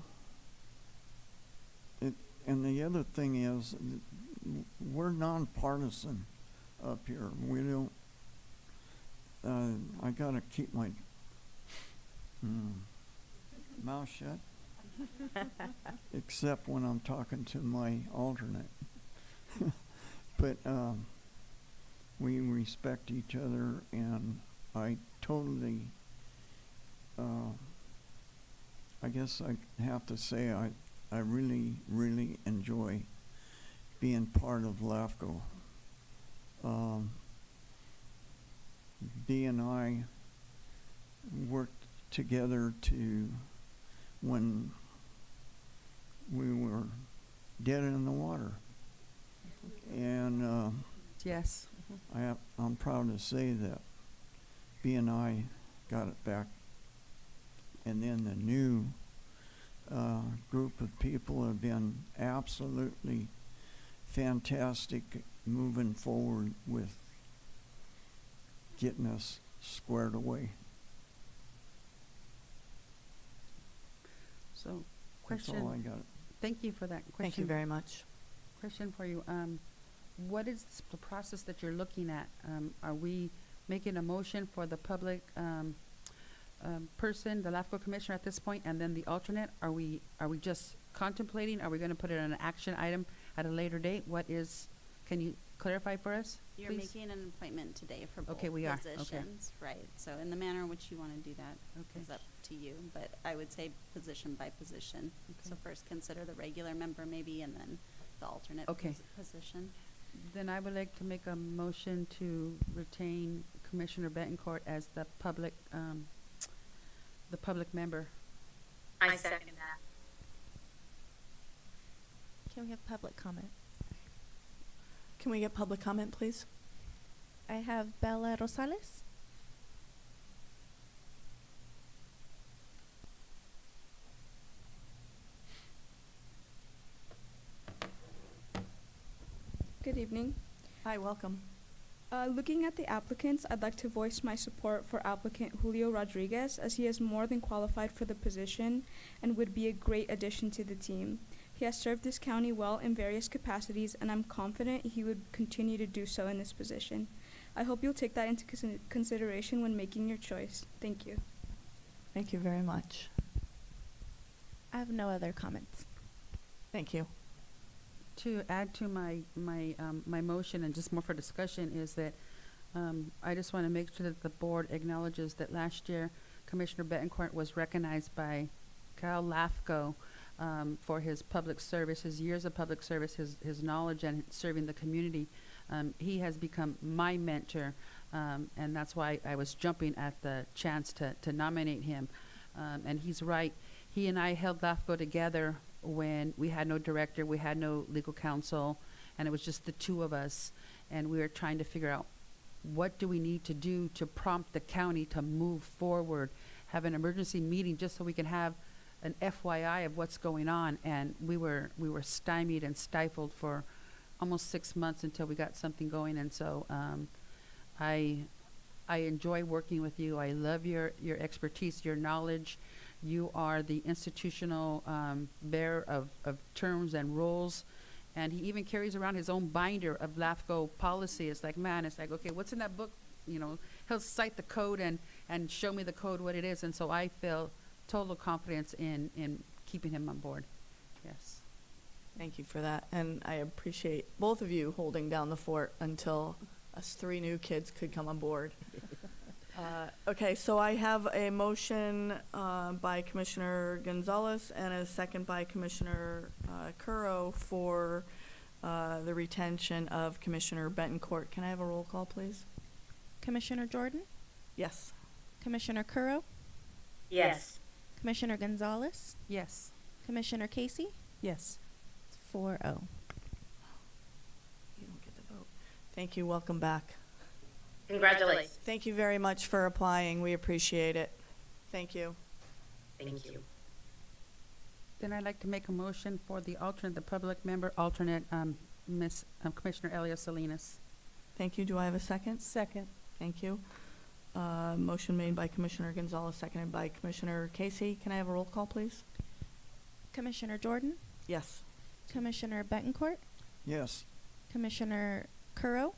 the other thing is, we're nonpartisan up here. We don't, I gotta keep my mouth shut, except when I'm talking to my alternate. But we respect each other, and I totally, I guess I have to say I really, really enjoy being part of LAFCO. Dee and I worked together when we were dead in the water. And Yes. I'm proud to say that B and I got it back. And then the new group of people have been absolutely fantastic moving forward with getting us squared away. So, That's all I question, got. thank you for that question. Thank you very much. Question for you. What is the process that you're looking at? Are we making a motion for the public person, the LAFCO commissioner at this point, and then the alternate? Are we just contemplating? Are we going to put it on an action item at a later date? Can you clarify for us, You're please? making an appointment today for both Okay, we are. Okay. positions, right? So in the manner in which you want to do that Okay. is up to you, but I would say position by position. So Okay. first consider the regular member maybe, and then the alternate Okay. position. Then I would like to make a motion to retain Commissioner Betancourt as the public member. I second that. Can we have public comment? Can we get public comment, please? I have Bella Rosales. Good evening. Hi, welcome. Looking at the applicants, I'd like to voice my support for applicant Julio Rodriguez, as he is more than qualified for the position and would be a great addition to the team. He has served this county well in various capacities, and I'm confident he would continue to do so in this position. I hope you'll take that into consideration when making your choice. Thank you. Thank you very much. I have no other comments. Thank you. To add to my motion, and just more for discussion, is that I just want to make sure that the board acknowledges that last year Commissioner Betancourt was recognized by Cal LAFCO for his public service, his years of public service, his knowledge and serving the community. He has become my mentor, and that's why I was jumping at the chance to nominate him. And he's right. He and I held LAFCO together when we had no director, we had no legal counsel, and it was just the two of us. And we were trying to figure out, what do we need to do to prompt the county to move forward, have an emergency meeting just so we can have an FYI of what's going on. And we were stymied and stifled for almost 6 months until we got something going. And so I enjoy working with you. I love your expertise, your knowledge. You are the institutional bearer of terms and rules. And he even carries around his own binder of LAFCO policy. It's like, man, it's like, okay, what's in that book? You know, he'll cite the code and show me the code, what it is. And so I feel total confidence in keeping him on board. Yes. Thank you for that. And I appreciate both of you holding down the fort until us 3 new kids could come on board. Okay, so I have a motion by Commissioner Gonzalez and a second by Commissioner Curro for the retention of Commissioner Betancourt. Can I have a roll call, please? Commissioner Jordan, Yes. Commissioner Curro, Yes. Commissioner Gonzalez, Yes. Commissioner Casey, Yes. 4-0. You don't get to vote. Thank you. Welcome back. Congratulations. Thank you very much for applying. We appreciate it. Thank you. Thank you. Then I'd like to make a motion for the alternate, the public member alternate, Commissioner Elia Salinas. Thank you. Do I have a second? Second. Thank you. Motion made by Commissioner Gonzalez, seconded by Commissioner Casey. Can I have a roll call, please? Commissioner Jordan, Yes. Commissioner Betancourt, Yes. Commissioner Curro,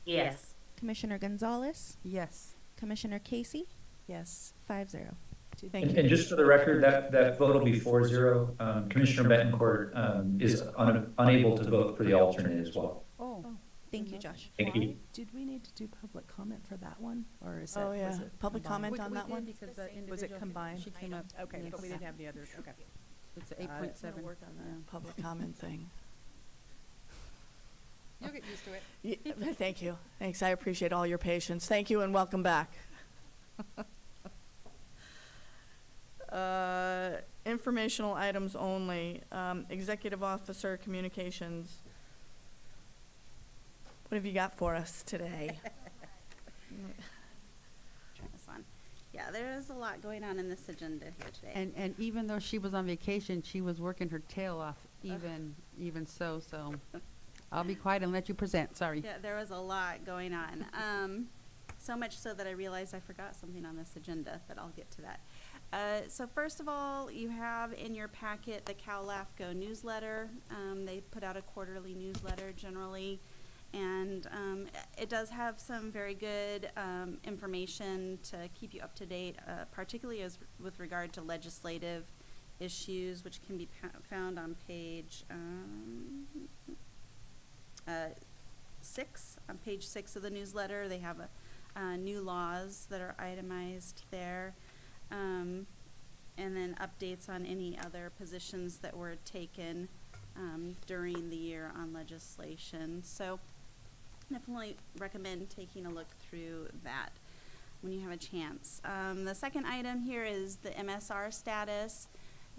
Yes. Commissioner Gonzalez, Yes. Commissioner Casey, Yes. 5-0. Thank you. And just for the record, that vote will be 4-0. Commissioner Betancourt is unable to vote for the alternate as well. Oh. Thank you, Josh. Thank you. Did we need to do public comment for that one, or is Oh, it, yeah. was it Public combined? comment on that one? Because the Was it individual- combined? She came up. Okay, yes. but we didn't have the others, okay. It's a Got it. 8.7. Work on yeah. that public comment thing. You'll get used to it. Yeah, thank you. Thanks. I appreciate all your patience. Thank you and welcome back. Informational items only. Executive Officer Communications. What have you got for us today? Try this one. Yeah, there is a lot going on in this agenda here today. And even though she was on vacation, she was working her tail off, even so. I'll be quiet and let you present, sorry. Yeah, there was a lot going on. So much so that I realized I forgot something on this agenda, but I'll get to that. So first of all, you have in your packet the Cal LAFCO newsletter. They put out a quarterly newsletter generally, and it does have some very good information to keep you up to date, particularly as with regard to legislative issues, which can be found on page 6. On page 6 of the newsletter, they have new laws that are itemized there. And then updates on any other positions that were taken during the year on legislation. So definitely recommend taking a look through that when you have a chance. The second item here is the MSR status.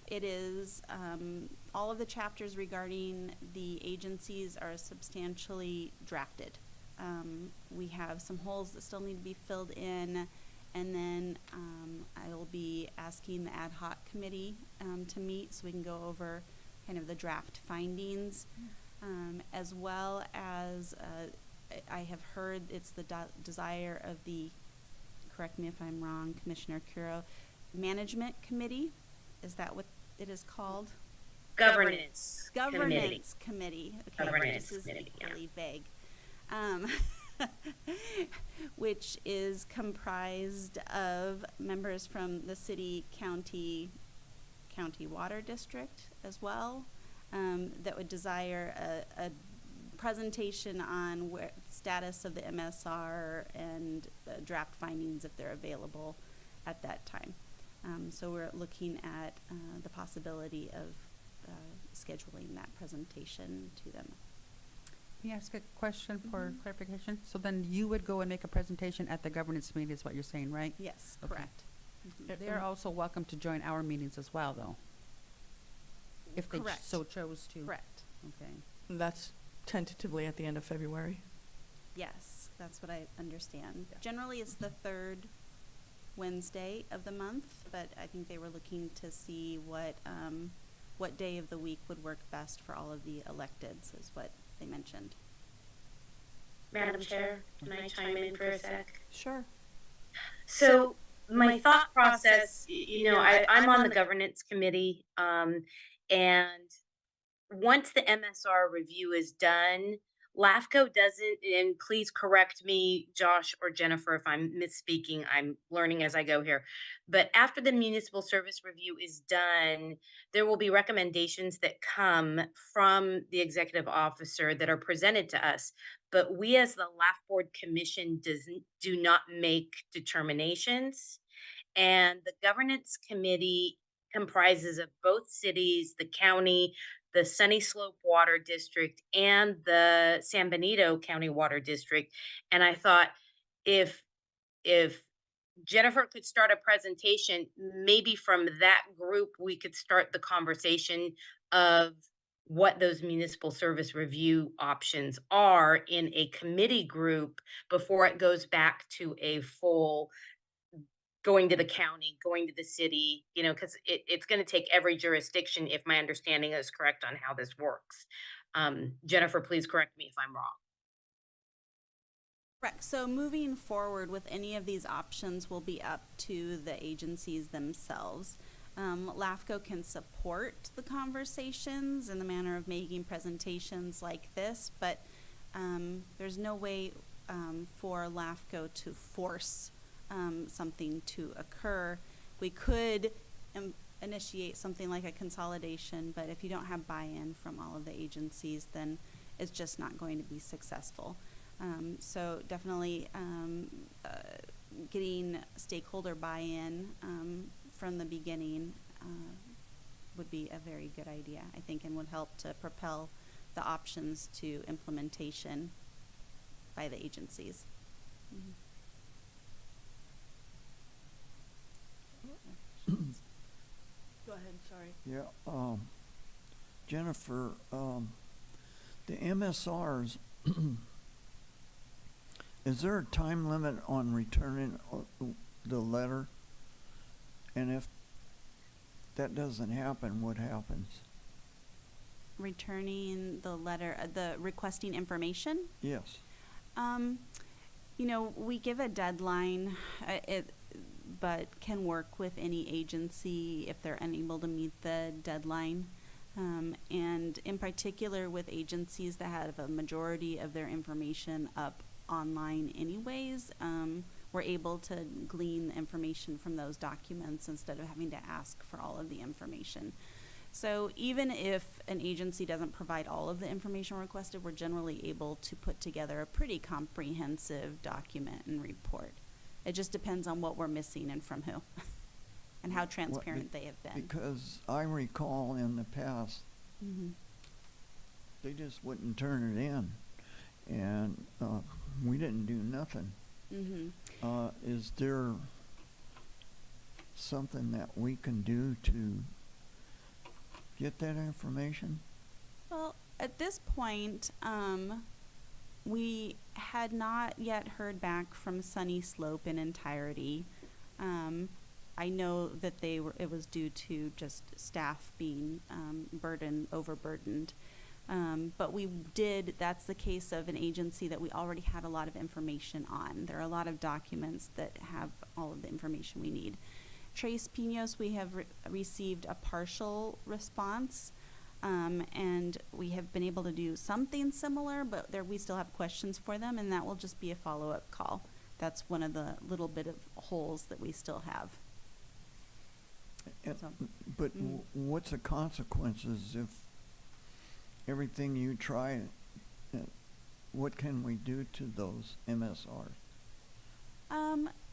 It is all of the chapters regarding the agencies are substantially drafted. We have some holes that still need to be filled in. And then I will be asking the ad hoc committee to meet so we can go over kind of the draft findings, as well as I have heard it's the desire of the, correct me if I'm wrong, Commissioner Curo, Management Committee. Is that what it is called? Governance Committee. Okay, Governance this is committee, yeah. really vague. Which is comprised of members from the city, county water district as well, that would desire a presentation on where status of the MSR and draft findings if they're available at that time. So we're looking at the possibility of scheduling that presentation to them. Can you ask a question for clarification? So then you would go and make a presentation at the governance meeting is what you're saying, right? Yes, Okay. correct. They're also welcome to join our meetings as well, though? If they Correct. so chose to? Correct. Okay. That's tentatively at the end of February. Yes, that's what I understand. Yeah. Generally, it's the third Wednesday of the month, but I think they were looking to see what day of the week would work best for all of the electeds, is what they mentioned. Madam Chair, can I chime in for a sec? Sure. So my thought process, I'm on the governance committee, and once the MSR review is done, LAFCO doesn't, and please correct me, Josh or Jennifer, if I'm misspeaking, I'm learning as I go here. But after the municipal service review is done, there will be recommendations that come from the executive officer that are presented to us. But we as the LAF Board Commission do not make determinations. And the governance committee comprises of both cities, the county, the Sunny Slope Water District, and the San Benito County Water District. And I thought if Jennifer could start a presentation, maybe from that group, we could start the conversation of what those municipal service review options are in a committee group before it goes back to a full going to the county, going to the city, because it's going to take every jurisdiction, if my understanding is correct on how this works. Jennifer, please correct me if I'm wrong. Correct. So moving forward with any of these options will be up to the agencies themselves. LAFCO can support the conversations in the manner of making presentations like this, but there's no way for LAFCO to force something to occur. We could initiate something like a consolidation, but if you don't have buy-in from all of the agencies, then it's just not going to be successful. So definitely getting stakeholder buy-in from the beginning would be a very good idea, I think, and would help to propel the options to implementation by the agencies. Mm-hmm. Go ahead, sorry. Yeah, Jennifer, the MSRs, is there a time limit on returning the letter? And if that doesn't happen, what happens? returning the letter, the requesting information. Yes. You know, we give a deadline, but can work with any agency if they're unable to meet the deadline. And in particular with agencies that have a majority of their information up online anyways, we're able to glean the information from those documents instead of having to ask for all of the information. So even if an agency doesn't provide all of the information requested, we're generally able to put together a pretty comprehensive document and report. It just depends on what we're missing and from who, and how transparent they have been. Because I recall in the past, they just wouldn't turn it in, and we didn't do nothing. Is there something that we can do to get that information? Well, at this point, we had not yet heard back from Sunny Slope in entirety. I know that it was due to just staff being overburdened. But that's the case of an agency that we already had a lot of information on. There are a lot of documents that have all of the information we need. Tres Pinos, we have received a partial response, and we have been able to do something similar, but we still have questions for them, and that will just be a follow-up call. That's one of the little bit of holes that we still have. But what's the consequences if everything you try, what can we do to those MSRs?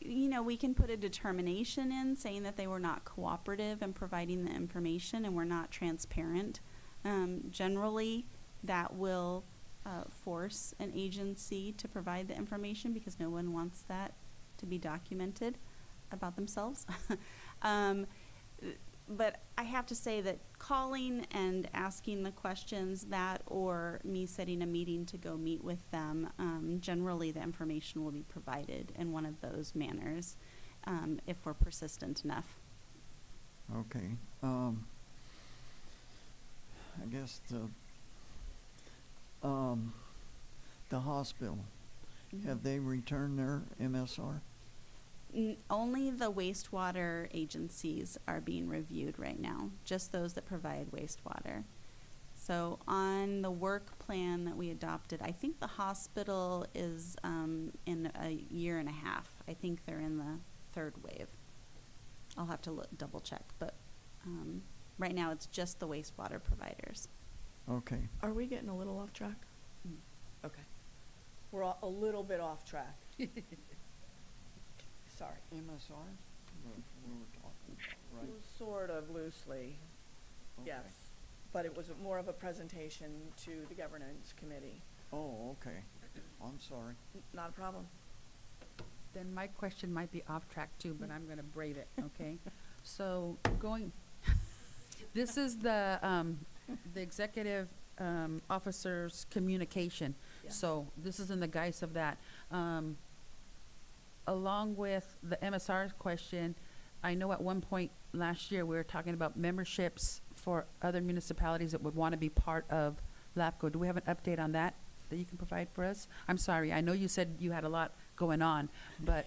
You know, we can put a determination in saying that they were not cooperative in providing the information and were not transparent. Generally, that will force an agency to provide the information because no one wants that to be documented about themselves. But I have to say that calling and asking the questions or me setting a meeting to go meet with them, generally the information will be provided in one of those manners if we're persistent enough. Okay. I guess the hospital, have they returned their MSR? Only the wastewater agencies are being reviewed right now, just those that provide wastewater. So on the work plan that we adopted, I think the hospital is in a year and a half. I think they're in the third wave. I'll have to double check, but right now it's just the wastewater providers. Okay. Are we getting a little off track? Okay. We're a little bit off track. Sorry. MSR? We were talking about, right? Sort of loosely, Okay. yes. But it was more of a presentation to the governance committee. Oh, okay. I'm sorry. Not a problem. Then my question might be off track too, but I'm gonna brave it, okay? So this is the executive officer's communication. Yeah. So this is in the guise of that. Along with the MSR question, I know at one point last year we were talking about memberships for other municipalities that would want to be part of LAFCO. Do we have an update on that you can provide for us? I'm sorry, I know you said you had a lot going on, but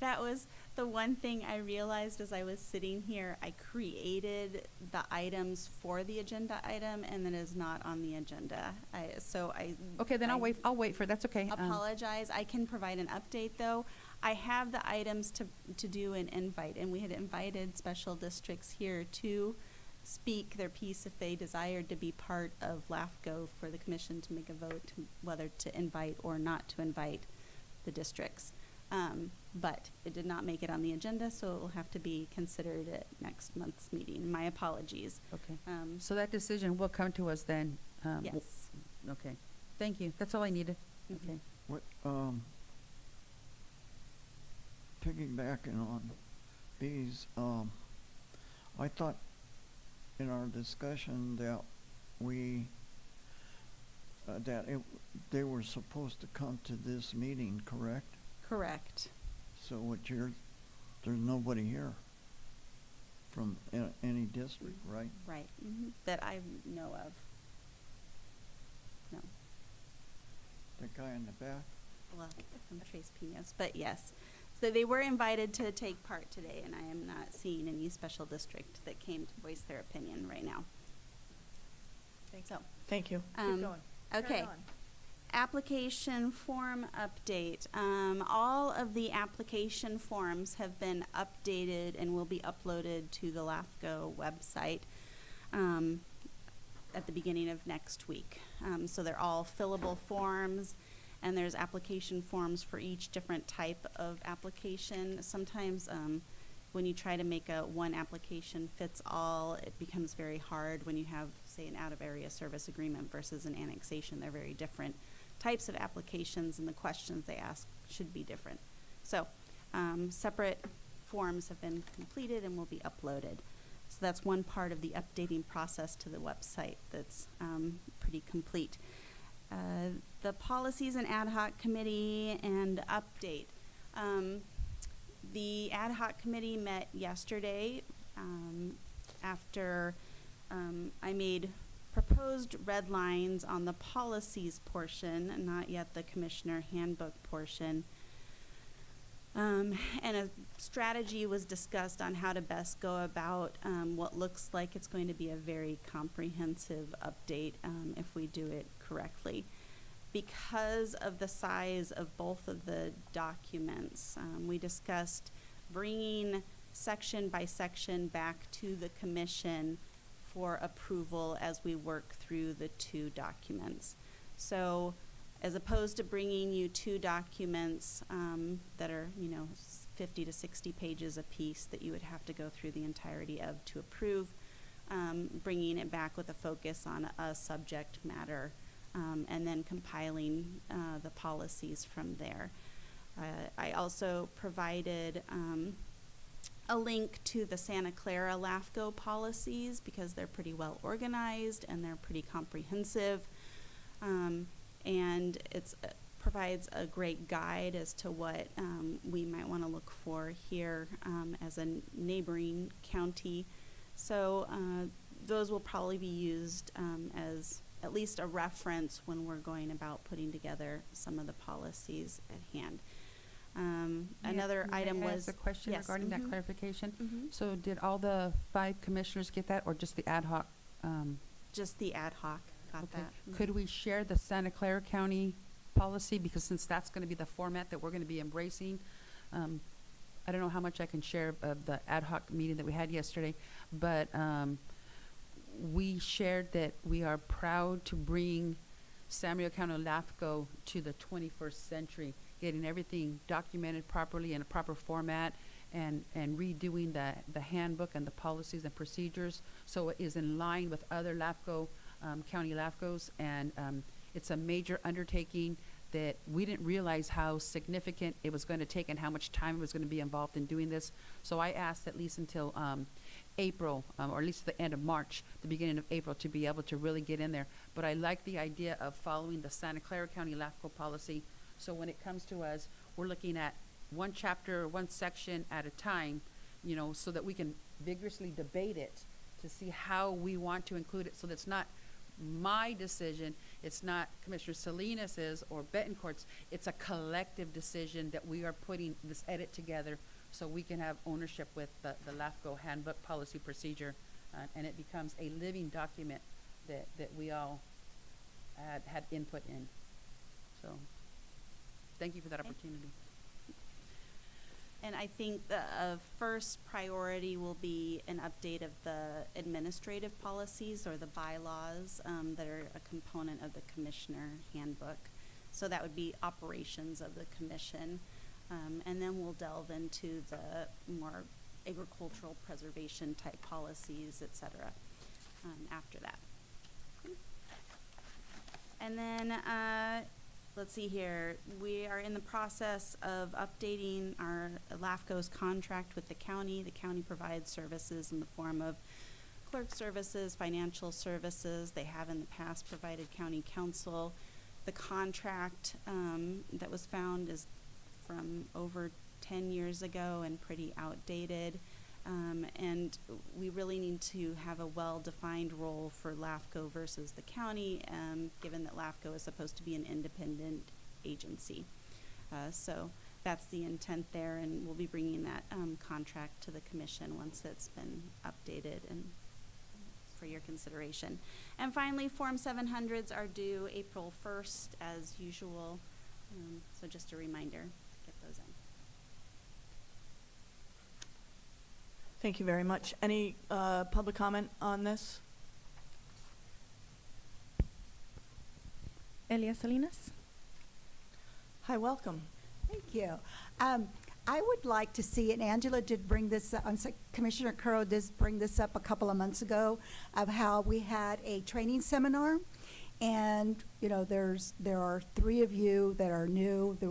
That was the one thing I realized as I was sitting here. I created the items for the agenda item, and that is not on the agenda. okay, then I'll wait for, that's okay. Apologize. I can provide an update though. I have the items to do an invite, and we had invited special districts here to speak their piece if they desired to be part of LAFCO for the commission to make a vote whether to invite or not to invite the districts. But it did not make it on the agenda, so it will have to be considered at next month's meeting. My apologies. Okay. So that decision will come to us then? Yes. Okay. Thank you. That's all I needed. Mm-hmm. Okay. What, piggybacking on these, I thought in our discussion that they were supposed to come to this meeting, correct? Correct. So there's nobody here from any district, right? Right, that I know of. No, That guy in the back? well, from Trace Pinos, but yes. So they were invited to take part today, and I am not seeing any special district that came to voice their opinion right now. So, Thank you. Keep going. Turn it okay. on. Application form update. All of the application forms have been updated and will be uploaded to the LAFCO website at the beginning of next week. So they're all fillable forms, and there's application forms for each different type of application. Sometimes when you try to make a one application fits all, it becomes very hard when you have, say, an out-of-area service agreement versus an annexation. They're very different types of applications, and the questions they ask should be different. So separate forms have been completed and will be uploaded. So that's one part of the updating process to the website that's pretty complete. The policies and ad hoc committee and update. The ad hoc committee met yesterday after I made proposed red lines on the policies portion, not yet the commissioner handbook portion. And a strategy was discussed on how to best go about what looks like it's going to be a very comprehensive update if we do it correctly. Because of the size of both of the documents, we discussed bringing section by section back to the commission for approval as we work through the two documents. So as opposed to bringing you two documents that are, 50 to 60 pages apiece that you would have to go through the entirety of to approve, bringing it back with a focus on a subject matter, and then compiling the policies from there. I also provided a link to the Santa Clara LAFCO policies because they're pretty well organized and they're pretty comprehensive. And it provides a great guide as to what we might want to look for here as a neighboring county. So those will probably be used as at least a reference when we're going about putting together some of the policies at hand. Another item May I was ask a question yes, regarding that clarification. Mhm. So did all the 5 commissioners get that, or just the ad hoc? Just the ad hoc got Okay. that. Mhm. Could we share the Santa Clara County policy, because since that's going to be the format that we're going to be embracing, I don't know how much I can share of the ad hoc meeting that we had yesterday, but we shared that we are proud to bring Samuel County LAFCO to the 21st century, getting everything documented properly in a proper format, and redoing the handbook and the policies and procedures so it is in line with other LAFCO, county LAFCOs, and it's a major undertaking that we didn't realize how significant it was going to take and how much time it was going to be involved in doing this. So I asked at least until April, or at least the end of March, the beginning of April, to be able to really get in there. But I like the idea of following the Santa Clara County LAFCO policy. So when it comes to us, we're looking at one chapter, one section at a time, so that we can vigorously debate it to see how we want to include it. So that's not my decision, it's not Commissioner Salinas's or Betancourt's, it's a collective decision that we are putting this edit together so we can have ownership with the LAFCO handbook policy procedure, and it becomes a living document that we all had input in. So, thank you for that opportunity. And I think the first priority will be an update of the administrative policies or the bylaws that are a component of the commissioner handbook. So that would be operations of the commission. And then we'll delve into the more agricultural preservation type policies, et cetera, after that. And then let's see here. We are in the process of updating our LAFCO's contract with the county. The county provides services in the form of clerk services, financial services. They have in the past provided county counsel. The contract that was found is from over 10 years ago and pretty outdated. And we really need to have a well-defined role for LAFCO versus the county, given that LAFCO is supposed to be an independent agency. So that's the intent there, and we'll be bringing that contract to the commission once it's been updated and for your consideration. And finally, Form 700s are due April 1st as usual. So just a reminder to get those in. Thank you very much. Any public comment on this? Elia Salinas? Hi, welcome. Thank you. I would like to see, and Angela did bring this up, Commissioner Currow did bring this up a couple of months ago, of how we had a training seminar. And, you know, there are 3 of you that are new, that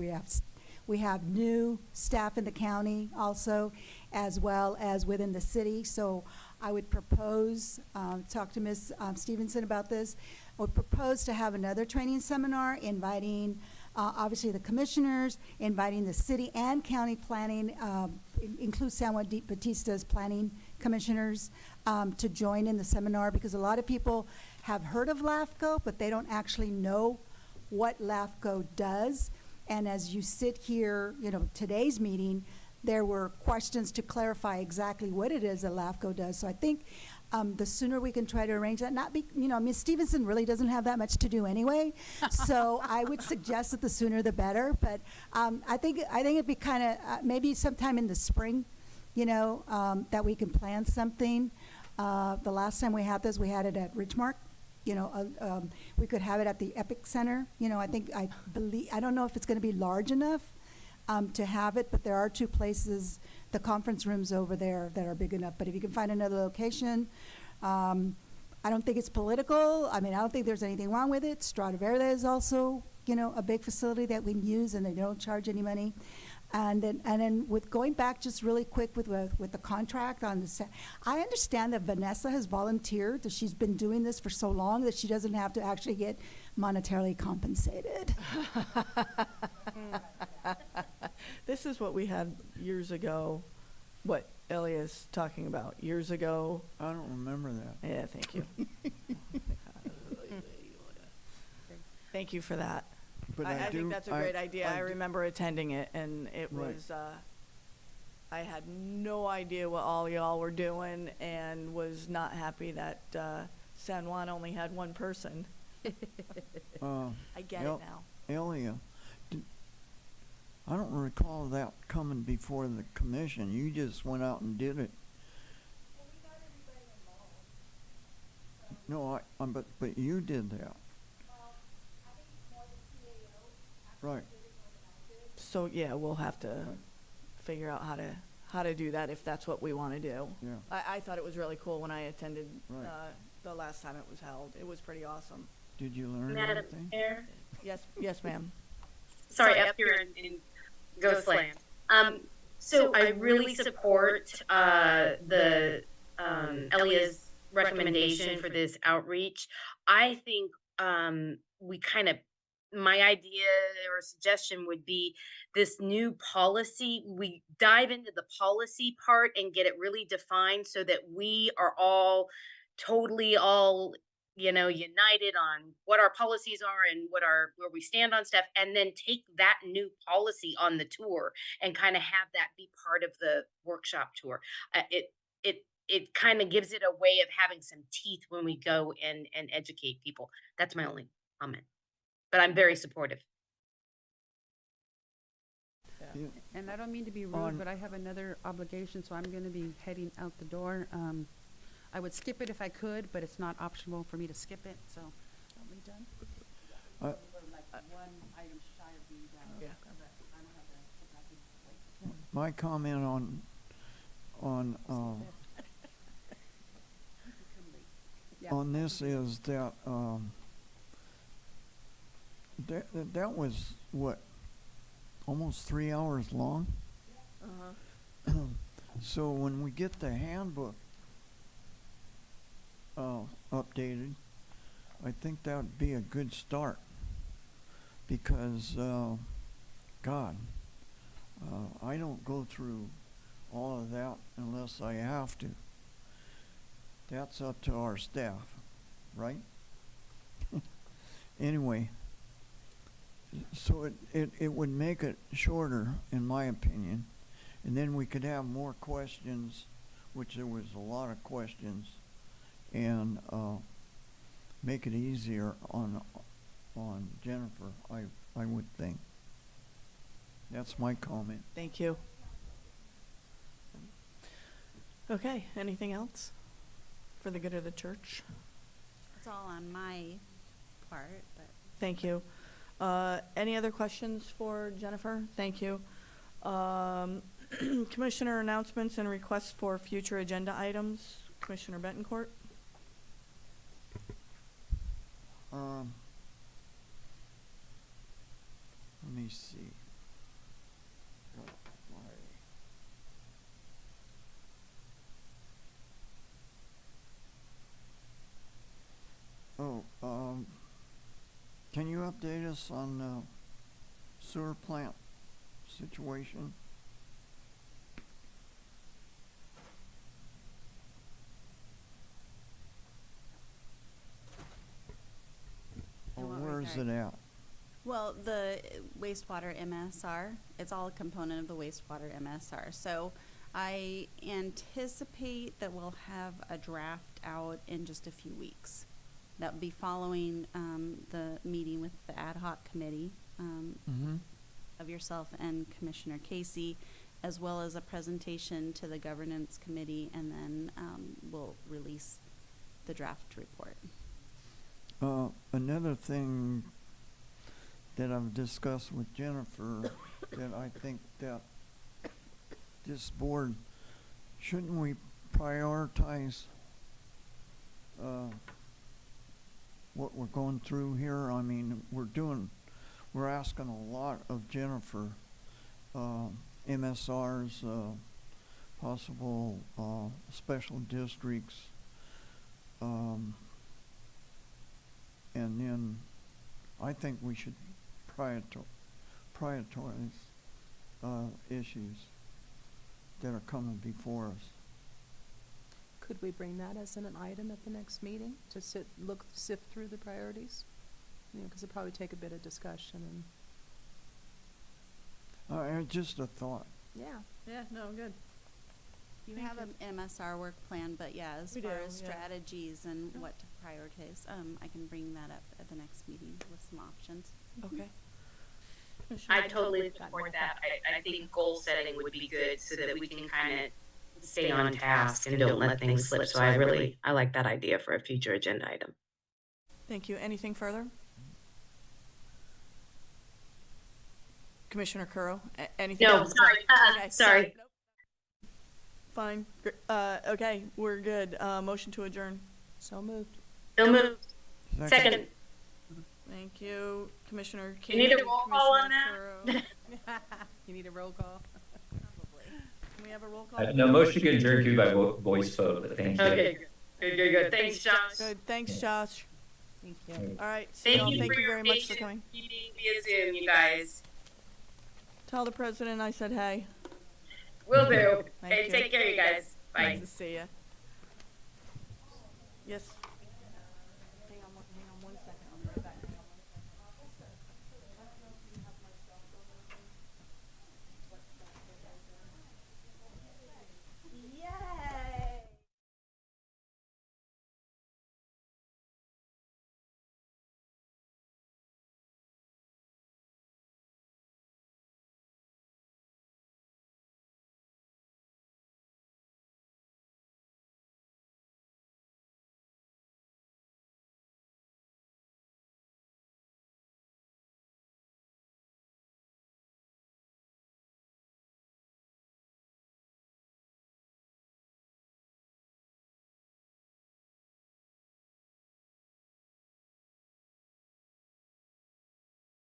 we have new staff in the county also, as well as within the city. So I would propose, talk to Ms. Stevenson about this. I would propose to have another training seminar inviting obviously the commissioners, inviting the city and county planning, include San Juan Batista's planning commissioners to join in the seminar, because a lot of people have heard of LAFCO, but they don't actually know what LAFCO does. And as you sit here, you know, today's meeting, there were questions to clarify exactly what it is that LAFCO does. So I think the sooner we can try to arrange that, you know, Ms. Stevenson really doesn't have that much to do anyway. So I would suggest that the sooner the better. But I think it'd be kind of maybe sometime in the spring, you know, that we can plan something. The last time we had this, we had it at Ridgemark. You know, we could have it at the Epic Center. You know, I don't know if it's going to be large enough to have it, but there are 2 places, the conference rooms over there, that are big enough. But if you can find another location, I don't think it's political. I mean, I don't think there's anything wrong with it. Strada Verde is also, you know, a big facility that we can use, and they don't charge any money. And then with going back just really quick with the contract on the, I understand that Vanessa has volunteered, that she's been doing this for so long that she doesn't have to actually get monetarily compensated. This is what we had years ago, what Elia's talking about, years ago. I don't remember that. Yeah, thank you. Thank you for that. But I think that's a great idea. I do- remember attending it, and it Right. was, I had no idea what all y'all were doing, and was not happy that San Juan only had 1 person. I get it now. Elia, I don't recall that coming before the commission. You just went out and did it. No, but you did that. Right. So yeah, we'll have to figure out how to do that if that's what we want to do. Yeah. I thought it was really cool when I attended Right. the last time it was held. It was pretty awesome. Did you learn Madam anything? Chair. Yes, ma'am. Sorry, up here in Ghostland. So I really support the Elia's recommendation for this outreach. I think my idea or suggestion would be this new policy. We dive into the policy part and get it really defined so that we are all totally united on what our policies are and where we stand on stuff, and then take that new policy on the tour and kind of have that be part of the workshop tour. It kind of gives it a way of having some teeth when we go and educate people. That's my only comment, but I'm very supportive. Yeah. And I don't mean to be rude, On- but I have another obligation, so I'm going to be heading out the door. I would skip it if I could, but it's not optional for me to skip it, so. Are we done? Uh, We're like 1 item shy of being done. Yeah. But I don't have the- My comment Yeah. on this is that that was what, almost 3 hours long. Uh-huh. So when we get the handbook updated, I think that would be a good start, because God, I don't go through all of that unless I have to. That's up to our staff, right? Anyway, so it would make it shorter, in my opinion, and then we could have more questions, which there was a lot of questions, and make it easier on Jennifer, I would think. That's my comment. Thank you. Okay, anything else for the good of the church? It's all on my part, but. Thank you. Any other questions for Jennifer? Thank you. Commissioner announcements and requests for future agenda items. Commissioner Betancourt? Let me see. Can you update us on the sewer plant situation? Or where is it at? Well, the wastewater MSR, it's all a component of the wastewater MSR. So I anticipate that we'll have a draft out in just a few weeks. That will be following the meeting with the ad hoc committee of yourself and Commissioner Casey, as well as a presentation to the governance committee, and then we'll release the draft report. Another thing that I've discussed with Jennifer that I think that this board, shouldn't we prioritize what we're going through here? I mean, we're asking a lot of Jennifer, MSRs, possible special districts, and then I think we should prioritize issues that are coming before us. Could we bring that as an item at the next meeting to sift through the priorities? You know, because it'd probably take a bit of discussion and. Just a thought. Yeah. Yeah, no, good. You have an MSR work plan, but yeah, as We far do, as yeah. strategies and what to prioritize, I can bring that up at the next meeting with some options. Okay. I totally support that. I think goal setting would be good so that we can kind of stay on task and don't let things slip. So I like that idea for a future agenda item. Thank you. Anything further? Commissioner Curro, anything No, else? sorry. Okay, Sorry. Fine. Okay, we're good. Motion to adjourn. So moved. So moved. Second. Thank you, Commissioner You need a Casey, roll call on Commissioner that? You need a roll call? Probably. Can we have a roll call? No, motion to adjourn to by voice vote, but thank you. Okay, good. Thanks, Josh. Good. Thanks, Josh. Thank you. All right. See y'all. Thank you Thank for you your very much for patience coming. keeping via Zoom, you guys. Tell the president I said hey. Will do. Thank Okay, you. take care, you guys. Bye. Nice to see you. Yes.